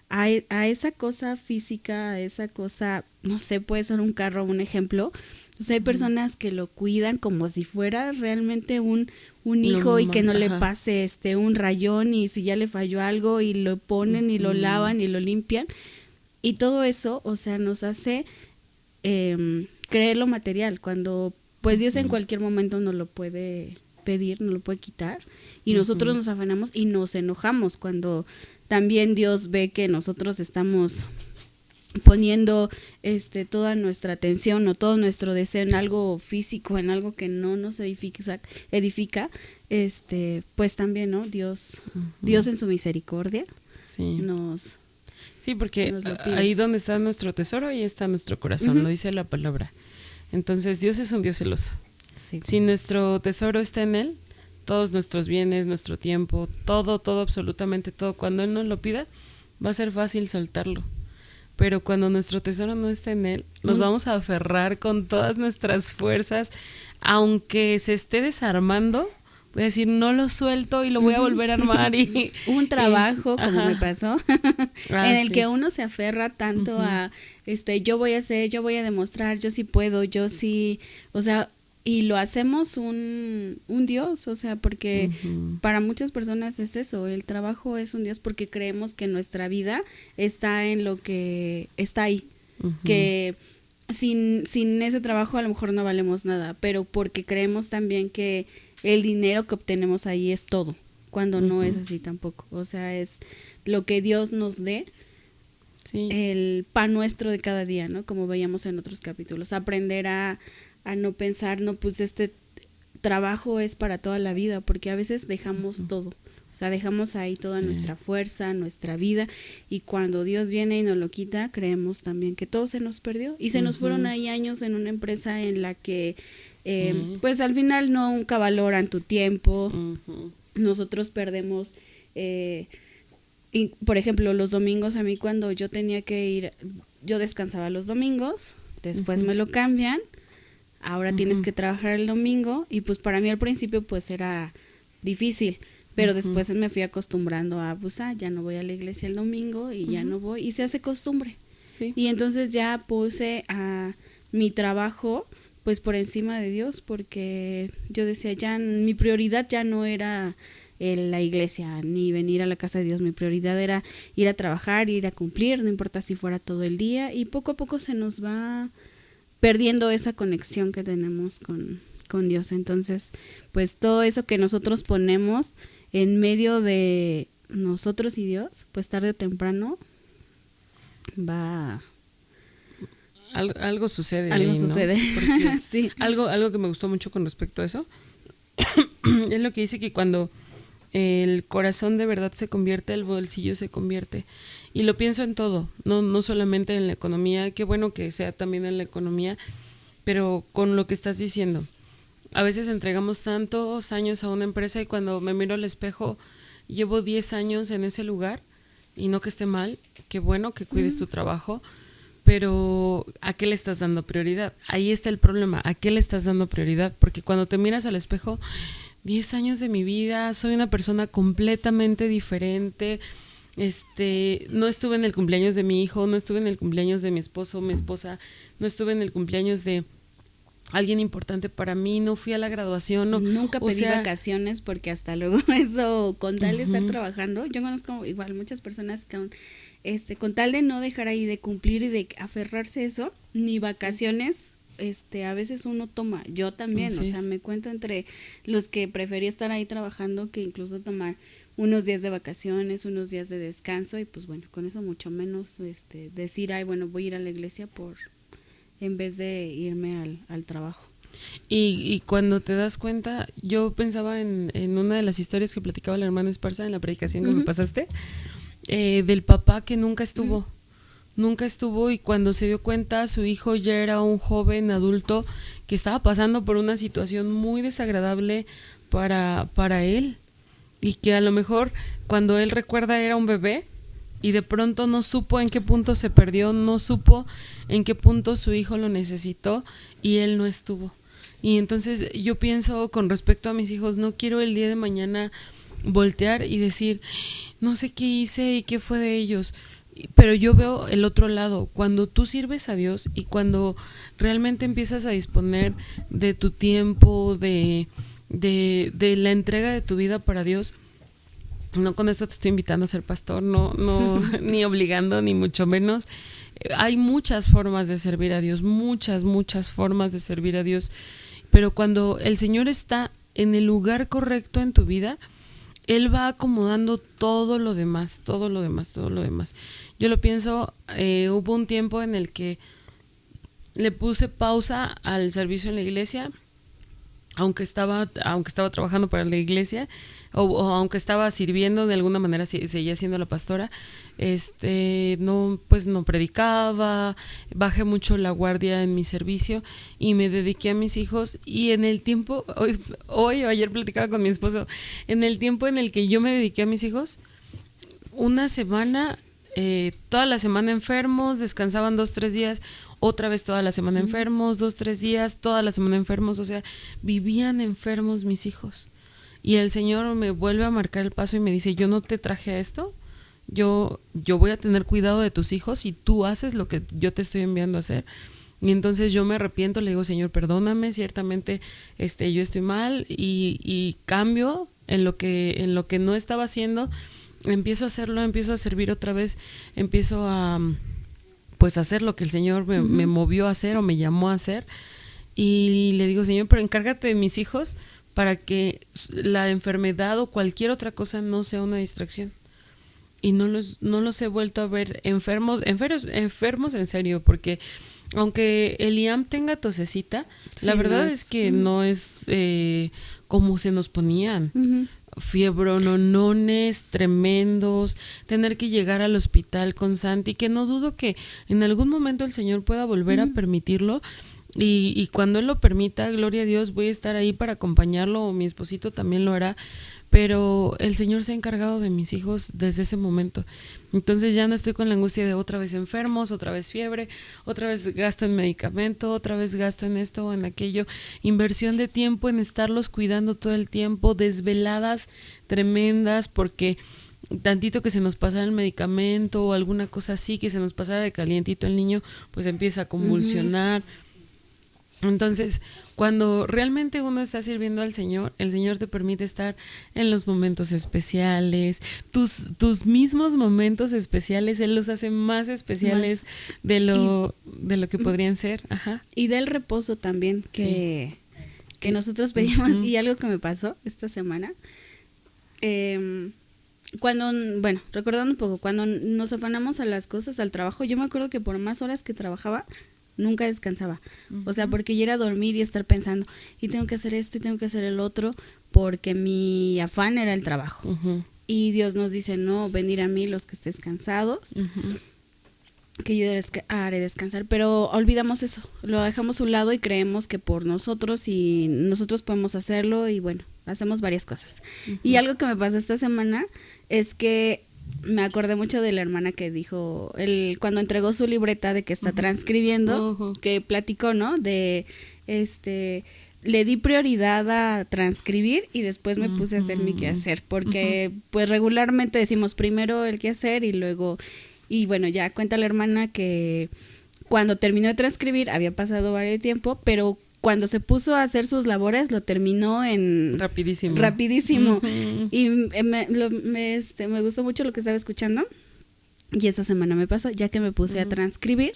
S2: a esa cosa física, a esa cosa, no sé, puede ser un carro, un ejemplo. O sea, hay personas que lo cuidan como si fuera realmente un hijo y que no le pase un rayón, y si ya le falló algo y lo ponen y lo lavan y lo limpian. Y todo eso, o sea, nos hace creer lo material, cuando pues Dios en cualquier momento nos lo puede pedir, nos lo puede quitar, y nosotros nos afanamos y nos enojamos cuando también Dios ve que nosotros estamos poniendo toda nuestra atención o todo nuestro deseo en algo físico, en algo que no nos edifica, pues también, ¿no? Dios en su misericordia nos...
S1: Sí, porque ahí donde está nuestro tesoro, ahí está nuestro corazón, lo dice la palabra. Entonces Dios es un Dios celoso. Sí. Si nuestro tesoro está en Él, todos nuestros bienes, nuestro tiempo, todo, absolutamente todo, cuando Él nos lo pida, va a ser fácil soltarlo. Pero cuando nuestro tesoro no está en Él, nos vamos a aferrar con todas nuestras fuerzas, aunque se esté desarmando. Voy a decir, no lo suelto y lo voy a volver a armar. Y
S2: un trabajo, como me pasó, en el que uno se aferra tanto a, yo voy a hacer, yo voy a demostrar, yo sí puedo, yo sí, o sea, y lo hacemos un Dios, o sea, porque para muchas personas es eso, el trabajo es un Dios, porque creemos que nuestra vida está en lo que está ahí, que sin ese trabajo a lo mejor no valemos nada, pero porque creemos también que el dinero que obtenemos ahí es todo, cuando no es así tampoco. O sea, es lo que Dios nos dé, el pan nuestro de cada día, ¿no? Como veíamos en otros capítulos. Aprender a no pensar, no, pues este trabajo es para toda la vida, porque a veces dejamos todo. O sea, dejamos ahí toda nuestra fuerza, nuestra vida, y cuando Dios viene y nos lo quita, creemos también que todo se nos perdió. Y se nos fueron ahí años en una empresa en la que pues al final nunca valoran tu tiempo. Nosotros perdemos, y, por ejemplo, los domingos, a mí cuando yo tenía que ir, yo descansaba los domingos, después me lo cambian, ahora tienes que trabajar el domingo, y pues para mí al principio pues era difícil, pero después me fui acostumbrando a, pues ya no voy a la iglesia el domingo y ya no voy, y se hace costumbre. Y entonces ya puse a mi trabajo pues por encima de Dios, porque yo decía, ya mi prioridad ya no era la iglesia ni venir a la casa de Dios, mi prioridad era ir a trabajar, ir a cumplir, no importa si fuera todo el día, y poco a poco se nos va perdiendo esa conexión que tenemos con Dios. Entonces, pues todo eso que nosotros ponemos en medio de nosotros y Dios, pues tarde o temprano va...
S1: Algo sucede.
S2: Algo
S1: ahí, ¿no?
S2: sucede.
S1: Sí. Algo que me gustó mucho con respecto a eso es lo que dice, que cuando el corazón de verdad se convierte, el bolsillo se convierte. Y lo pienso en todo, no solamente en la economía, qué bueno que sea también en la economía, pero con lo que estás diciendo. A veces entregamos tantos años a una empresa y cuando me miro al espejo, llevo 10 años en ese lugar, y no que esté mal, qué bueno que cuides tu trabajo, pero ¿a qué le estás dando prioridad? Ahí está el problema, ¿a qué le estás dando prioridad? Porque cuando te miras al espejo, 10 años de mi vida, soy una persona completamente diferente, no estuve en el cumpleaños de mi hijo, no estuve en el cumpleaños de mi esposo, mi esposa, no estuve en el cumpleaños de alguien importante para mí, no fui a la graduación,
S2: nunca pedí vacaciones, porque hasta luego eso, con tal de estar trabajando, yo conozco igual muchas personas que con tal de no dejar ahí de cumplir y de aferrarse a eso, ni vacaciones a veces uno toma, yo también,
S1: Así
S2: o sea,
S1: es.
S2: me cuento entre los que prefería estar ahí trabajando que incluso tomar unos días de vacaciones, unos días de descanso y pues bueno, con eso mucho menos decir, ay, bueno, voy a ir a la iglesia en vez de irme al trabajo.
S1: Y cuando te das cuenta, yo pensaba en una de las historias que platicaba el hermano Esparza en la predicación que me pasaste, del papá que nunca estuvo y cuando se dio cuenta su hijo ya era un joven adulto que estaba pasando por una situación muy desagradable para él y que a lo mejor cuando él recuerda era un bebé y de pronto no supo en qué punto se perdió, no supo en qué punto su hijo lo necesitó y él no estuvo. Y entonces yo pienso con respecto a mis hijos, no quiero el día de mañana voltear y decir, no sé qué hice y qué fue de ellos. Pero yo veo el otro lado, cuando tú sirves a Dios y cuando realmente empiezas a disponer de tu tiempo, de la entrega de tu vida para Dios, no con esto te estoy invitando a ser pastor, no ni obligando, ni mucho menos. Hay muchas formas de servir a Dios, muchas formas de servir a Dios. Pero cuando el Señor está en el lugar correcto en tu vida, Él va acomodando todo lo demás. Yo lo pienso, hubo un tiempo en el que le puse pausa al servicio en la iglesia, aunque estaba trabajando para la iglesia, o aunque estaba sirviendo de alguna manera, seguía siendo la pastora, no predicaba, bajé mucho la guardia en mi servicio y me dediqué a mis hijos. Y en el tiempo, hoy o ayer platicaba con mi esposo, en el tiempo en el que yo me dediqué a mis hijos, una semana, toda la semana enfermos, descansaban 2-3 días, otra vez toda la semana enfermos, 2-3 días, toda la semana enfermos, o sea, vivían enfermos mis hijos. Y el Señor me vuelve a marcar el paso y me dice, yo no te traje a esto, yo voy a tener cuidado de tus hijos y tú haces lo que yo te estoy enviando a hacer. Y entonces yo me arrepiento, le digo, Señor, perdóname, ciertamente yo estoy mal y cambio en lo que no estaba haciendo, empiezo a hacerlo, empiezo a servir otra vez, empiezo a pues hacer lo que el Señor me movió a hacer o me llamó a hacer. Y le digo, Señor, pero encárgate de mis hijos para que la enfermedad o cualquier otra cosa no sea una distracción. Y no los he vuelto a ver enfermos en serio, porque aunque el Liam tenga tosecita, sí, la verdad es que no es como se nos ponían. Fiebronones tremendos, tener que llegar al hospital con Santi, que no dudo que en algún momento el Señor pueda volver a permitirlo. Y cuando Él lo permita, gloria a Dios, voy a estar ahí para acompañarlo, o mi esposito también lo hará, pero el Señor se ha encargado de mis hijos desde ese momento. Entonces ya no estoy con la angustia de otra vez enfermos, otra vez fiebre, otra vez gasto en medicamento, otra vez gasto en esto o en aquello, inversión de tiempo en estarlos cuidando todo el tiempo, desveladas tremendas, porque tantito que se nos pasara el medicamento o alguna cosa así, que se nos pasara de calientito el niño, pues empieza a convulsionar. Entonces, cuando realmente uno está sirviendo al Señor, el Señor te permite estar en los momentos especiales, tus mismos momentos especiales, Él los hace más especiales de lo que podrían ser. Ajá.
S2: Y del reposo también, que nosotros pedíamos, y algo que me pasó esta semana, recordando un poco, cuando nos afanamos a las cosas, al trabajo, yo me acuerdo que por más horas que trabajaba, nunca descansaba, o sea, porque yo era dormir y estar pensando, y tengo que hacer esto y tengo que hacer el otro, porque mi afán era el trabajo. Y Dios nos dice, no, venir a mí los que estés cansados, que yo haré descansar, pero olvidamos eso, lo dejamos a un lado y creemos que por nosotros y nosotros podemos hacerlo y bueno, hacemos varias cosas. Y algo que me pasó esta semana es que me acordé mucho de la hermana que dijo, cuando entregó su libreta de que está transcribiendo, que platicó, ¿no? De, le di prioridad a transcribir y después me puse a hacer mi quehacer, porque pues regularmente decimos primero el quehacer y luego, y bueno, ya cuenta la hermana que cuando terminó de transcribir había pasado varios tiempo, pero cuando se puso a hacer sus labores lo terminó en rapidísimo. Y me gustó mucho lo que estaba escuchando y esta semana me pasó, ya que me puse a transcribir.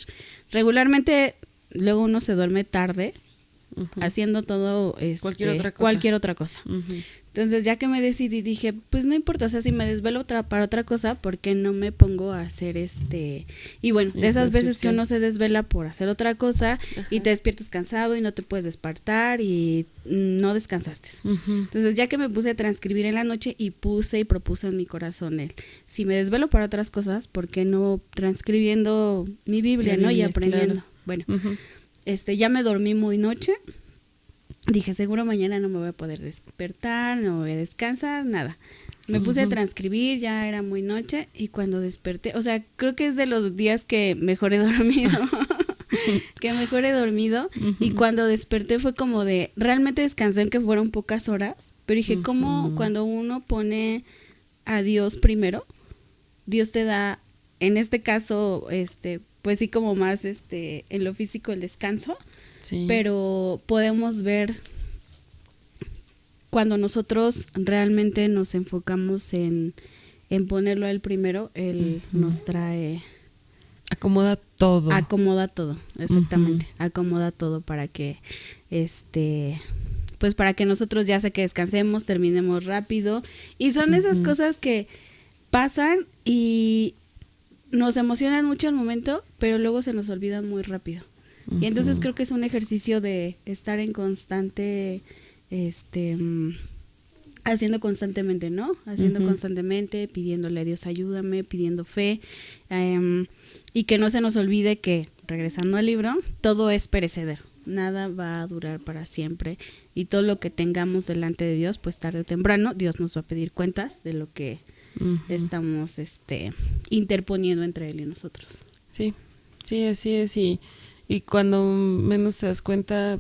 S2: Regularmente luego uno se duerme tarde haciendo todo cualquier otra cosa. Entonces, ya que me decidí, dije, pues no importa, o sea, si me desvelo para otra cosa, ¿por qué no me pongo a hacer Y bueno, de esas veces que uno se desvela por hacer otra cosa y te despiertas cansado y no te puedes despertar y no descansaste. Entonces, ya que me puse a transcribir en la noche y propuse en mi corazón si me desvelo para otras cosas, ¿por qué no transcribiendo mi Biblia, ¿no? Y aprendiendo. Claro. Bueno, ya me dormí muy noche. Dije, seguro mañana no me voy a poder despertar, no voy a descansar, nada. Me puse a transcribir, ya era muy noche, y cuando desperté, o sea, creo que es de los días que mejor he dormido, y cuando desperté fue como realmente descansé, aunque fueron pocas horas, pero dije, ¿cómo cuando uno pone a Dios primero, Dios te da, en este caso, pues sí, como más, en lo físico el descanso? Sí. Pero podemos ver cuando nosotros realmente nos enfocamos en ponerlo a él primero, él nos trae...
S1: Acomoda todo,
S2: exactamente. Acomoda todo para que, pues para que nosotros ya sea que descansemos, terminemos rápido. Y son esas cosas que pasan y nos emocionan mucho al momento, pero luego se nos olvidan muy rápido. Y entonces creo que es un ejercicio de estar en constante, haciendo constantemente, ¿no? Haciendo constantemente, pidiéndole a Dios ayúdame, pidiendo fe, y que no se nos olvide que, regresando al libro, todo es perecedero, nada va a durar para siempre, y todo lo que tengamos delante de Dios, pues tarde o temprano, Dios nos va a pedir cuentas de lo que estamos interponiendo entre Él y nosotros.
S1: Sí, así es, y cuando menos te das cuenta,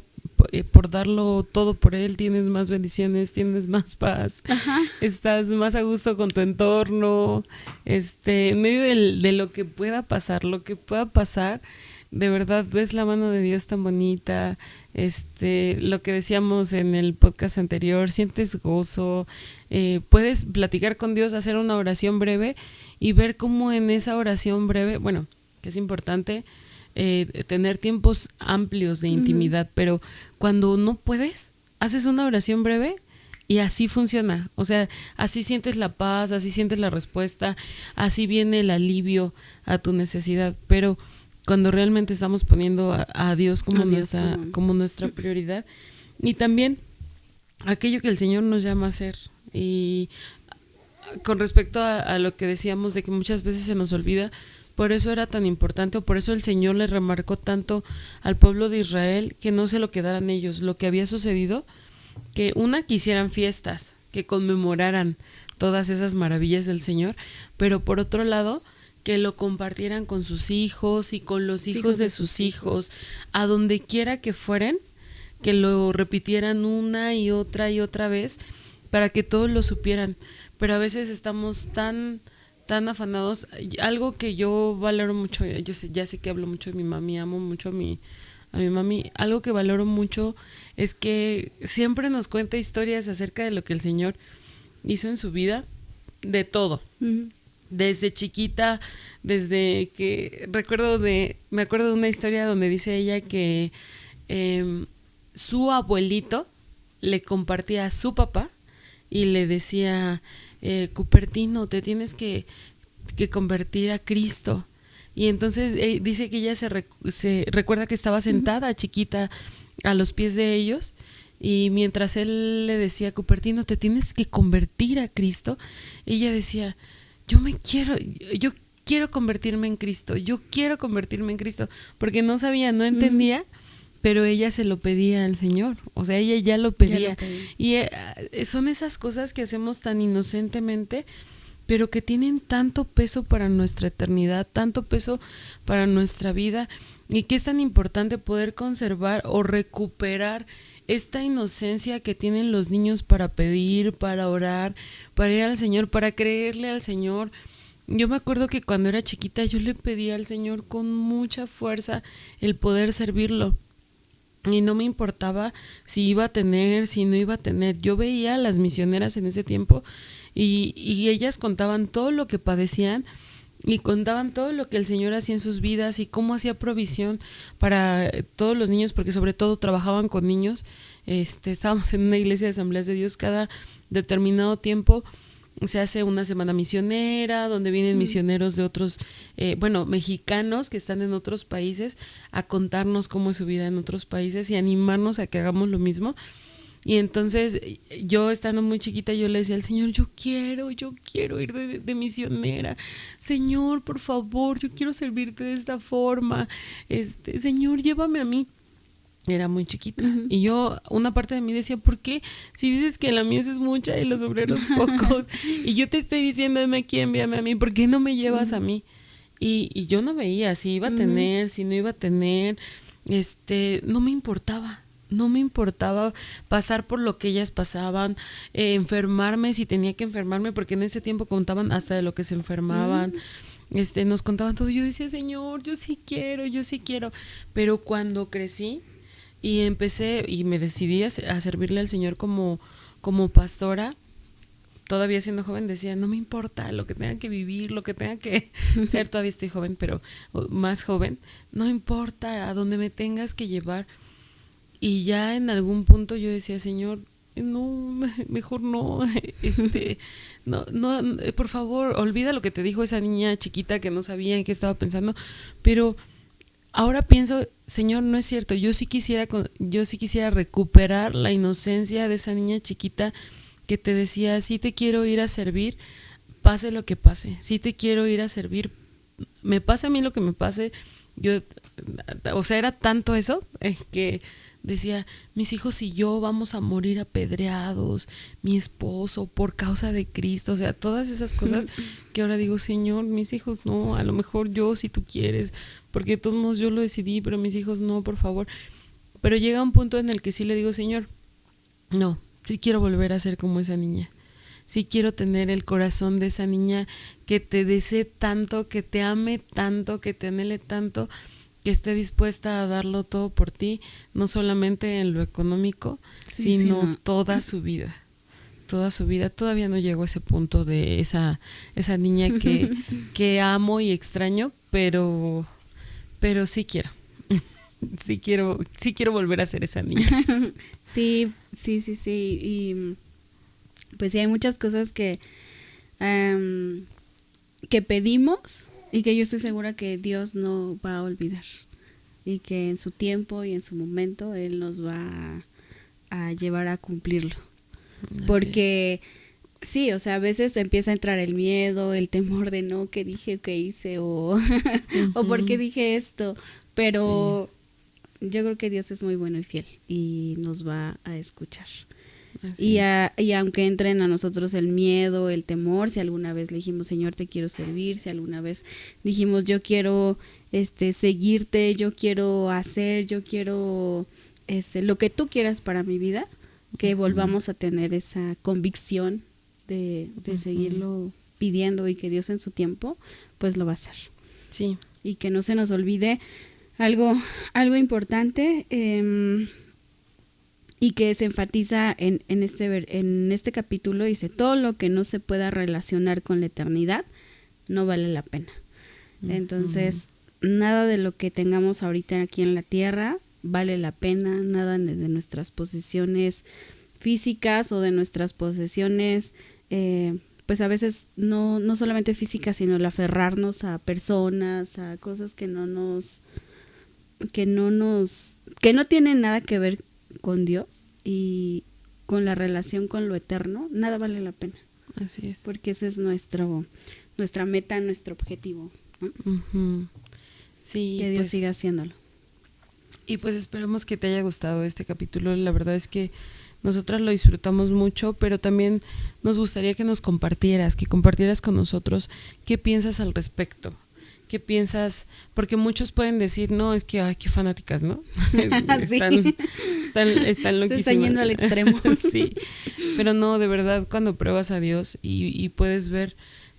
S1: por darlo todo por él, tienes más bendiciones, tienes más paz, estás más a gusto con tu entorno, en medio de lo que pueda pasar, de verdad ves la mano de Dios tan bonita, lo que decíamos en el podcast anterior, sientes gozo, puedes platicar con Dios, hacer una oración breve y ver cómo en esa oración breve, bueno, que es importante, tener tiempos amplios de intimidad, pero cuando no puedes, haces una oración breve y así funciona, o sea, así sientes la paz, así sientes la respuesta, así viene el alivio a tu necesidad, pero cuando realmente estamos poniendo a Dios como nuestra prioridad, y también aquello que el Señor nos llama a hacer. Y con respecto a lo que decíamos de que muchas veces se nos olvida, por eso era tan importante, o por eso el Señor le remarcó tanto al pueblo de Israel que no se lo quedaran ellos. Lo que había sucedido, que quisieran fiestas, que conmemoraran todas esas maravillas del Señor, pero por otro lado, que lo compartieran con sus hijos y con los hijos de sus hijos, a donde quiera que fueren, que lo repitieran una y otra vez, para que todos lo supieran. Pero a veces estamos tan afanados. Algo que yo valoro mucho, ya sé que hablo mucho de mi mami, amo mucho a mi mami, algo que valoro mucho es que siempre nos cuenta historias acerca de lo que el Señor hizo en su vida, de todo. Desde chiquita, desde que me acuerdo de una historia donde dice ella que su abuelito le compartía a su papá y le decía, Cupertino, te tienes que convertir a Cristo. Y entonces dice que ella se recuerda que estaba sentada chiquita a los pies de ellos, y mientras él le decía, Cupertino, te tienes que convertir a Cristo, ella decía, yo quiero convertirme en Cristo, porque no sabía, no entendía, pero ella se lo pedía al Señor, o sea, ella ya lo pedía. Y son esas cosas que hacemos tan inocentemente, pero que tienen tanto peso para nuestra eternidad, tanto peso para nuestra vida, y que es tan importante poder conservar o recuperar esta inocencia que tienen los niños para pedir, para orar, para ir al Señor, para creerle al Señor. Yo me acuerdo que cuando era chiquita yo le pedía al Señor con mucha fuerza el poder servirlo. Y no me importaba si iba a tener, si no iba a tener. Yo veía a las misioneras en ese tiempo y ellas contaban todo lo que padecían y contaban todo lo que el Señor hacía en sus vidas y cómo hacía provisión para todos los niños, porque sobre todo trabajaban con niños. Estábamos en una iglesia de Asambleas de Dios, cada determinado tiempo se hace una semana misionera, donde vienen misioneros de otros, mexicanos que están en otros países, a contarnos cómo es su vida en otros países y animarnos a que hagamos lo mismo. Y entonces yo, estando muy chiquita, yo le decía al Señor, yo quiero ir de misionera. Señor, por favor, yo quiero servirte de esta forma. Señor, llévame a mí. Era muy chiquita. Uh-huh. Y yo, una parte de mí decía, ¿por qué? Si dices que la mies es mucha y los obreros pocos, y yo te estoy diciendo, dame aquí, envíame a mí, ¿por qué no me llevas a mí? Y yo no veía si iba a tener, si no iba a tener, no me importaba. No me importaba pasar por lo que ellas pasaban, enfermarme si tenía que enfermarme, porque en ese tiempo contaban hasta de lo que se enfermaban. Nos contaban todo. Yo decía, Señor, yo sí quiero. Pero cuando crecí y empecé y me decidí a servirle al Señor como pastora, todavía siendo joven, decía, no me importa lo que tenga que vivir, lo que tenga que ser, todavía estoy joven, pero más joven, no importa a donde me tengas que llevar. Y ya en algún punto yo decía, Señor, no, mejor no, no, por favor, olvida lo que te dijo esa niña chiquita que no sabía en qué estaba pensando. Pero ahora pienso, Señor, no es cierto, yo sí quisiera recuperar la inocencia de esa niña chiquita que te decía, sí te quiero ir a servir, pase lo que pase, sí te quiero ir a servir, me pase a mí lo que me pase. Yo, o sea, era tanto eso que decía, mis hijos y yo vamos a morir apedreados, mi esposo, por causa de Cristo. O sea, todas esas cosas que ahora digo, Señor, mis hijos no, a lo mejor yo si tú quieres, porque de todos modos yo lo decidí, pero mis hijos no, por favor. Pero llega un punto en el que sí le digo, Señor, no, sí quiero volver a ser como esa niña. Sí quiero tener el corazón de esa niña que te desee tanto, que te ame tanto, que te anhele tanto, que esté dispuesta a darlo todo por ti, no solamente en lo económico, sino toda su vida. Toda su vida. Todavía no llego a ese punto de esa niña que amo y extraño, pero sí quiero. sí quiero volver a ser esa niña.
S2: Sí. Y pues sí, hay muchas cosas que pedimos y que yo estoy segura que Dios no va a olvidar y que en su tiempo y en su momento Él nos va a llevar a cumplirlo. Porque sí, o sea, a veces empieza a entrar el miedo, el temor de no, ¿qué dije, qué hice? O ¿por qué dije esto? Pero yo creo que Dios es muy bueno y fiel y nos va a escuchar. Y aunque entren a nosotros el miedo, el temor, si alguna vez le dijimos, Señor, te quiero servir, si alguna vez dijimos, yo quiero seguirte, yo quiero lo que tú quieras para mi vida, que volvamos a tener esa convicción de seguirlo pidiendo y que Dios en su tiempo pues lo va a hacer.
S1: Sí.
S2: Y que no se nos olvide algo importante, y que se enfatiza en este capítulo, dice, todo lo que no se pueda relacionar con la eternidad no vale la pena. Entonces, nada de lo que tengamos ahorita aquí en la tierra vale la pena, nada de nuestras posesiones físicas o de nuestras posesiones, pues a veces no solamente físicas, sino el aferrarnos a personas, a cosas que no tienen nada que ver con Dios y con la relación con lo eterno, nada vale la pena.
S1: Así es.
S2: Porque ese es nuestra meta, nuestro objetivo, ¿no?
S1: Sí,
S2: que Dios siga haciéndolo.
S1: Y pues esperamos que te haya gustado este capítulo. La verdad es que nosotras lo disfrutamos mucho, pero también nos gustaría que nos compartieras con nosotros qué piensas al respecto. ¿Qué piensas? Porque muchos pueden decir, no, es que, ay, qué fanáticas, ¿no? están loquísimas.
S2: Se están yendo al extremo.
S1: Sí, pero no, de verdad, cuando pruebas a Dios y puedes ver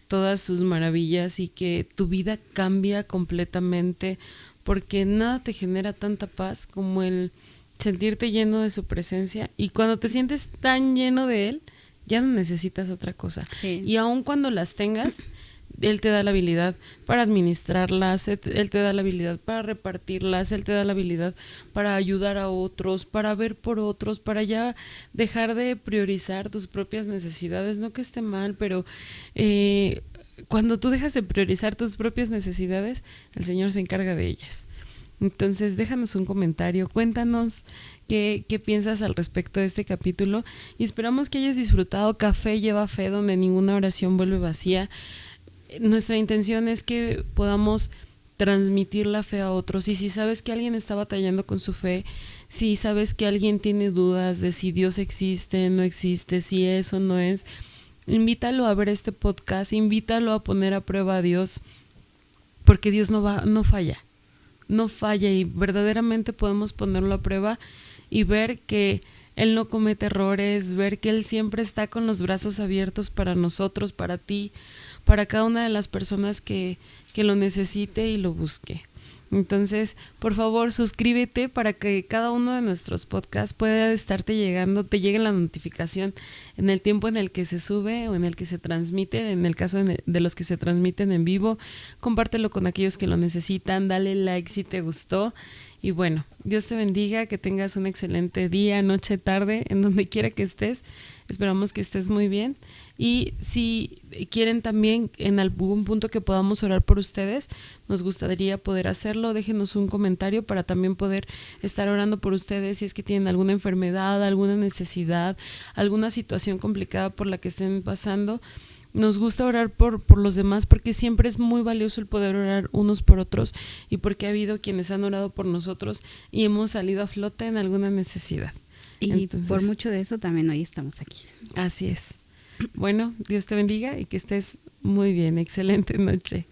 S1: todas sus maravillas y que tu vida cambia completamente, porque nada te genera tanta paz como el sentirte lleno de su presencia, y cuando te sientes tan lleno de Él, ya no necesitas otra cosa.
S2: Sí.
S1: Y aun cuando las tengas, Él te da la habilidad para administrarlas, Él te da la habilidad para repartirlas, Él te da la habilidad para ayudar a otros, para ver por otros, para ya dejar de priorizar tus propias necesidades. No que esté mal, pero cuando tú dejas de priorizar tus propias necesidades, el Señor se encarga de ellas. Entonces déjanos un comentario, cuéntanos qué piensas al respecto de este capítulo y esperamos que hayas disfrutado Café Lleva Fe, donde ninguna oración vuelve vacía. Nuestra intención es que podamos transmitir la fe a otros, y si sabes que alguien está batallando con su fe, si sabes que alguien tiene dudas de si Dios existe, no existe, si es o no es, invítalo a ver este podcast, invítalo a poner a prueba a Dios, porque Dios no falla y verdaderamente podemos ponerlo a prueba y ver que Él no comete errores, ver que Él siempre está con los brazos abiertos para nosotros, para ti, para cada una de las personas que lo necesite y lo busque. Entonces, por favor, suscríbete para que cada uno de nuestros podcasts pueda estarte llegando, te llegue la notificación en el tiempo en el que se sube o en el que se transmite. En el caso de los que se transmiten en vivo, compártelo con aquellos que lo necesitan, dale like si te gustó. Y bueno, Dios te bendiga, que tengas un excelente día, noche, tarde, en donde quiera que estés. Esperamos que estés muy bien. Y si quieren también en algún punto que podamos orar por ustedes, nos gustaría poder hacerlo. Déjenos un comentario para también poder estar orando por ustedes si es que tienen alguna enfermedad, alguna necesidad, alguna situación complicada por la que estén pasando. Nos gusta orar por los demás porque siempre es muy valioso el poder orar unos por otros, y porque ha habido quienes han orado por nosotros y hemos salido a flote en alguna necesidad.
S2: Y entonces, por mucho de eso también hoy estamos aquí.
S1: Así es. Bueno, Dios te bendiga y que estés muy bien. Excelente noche.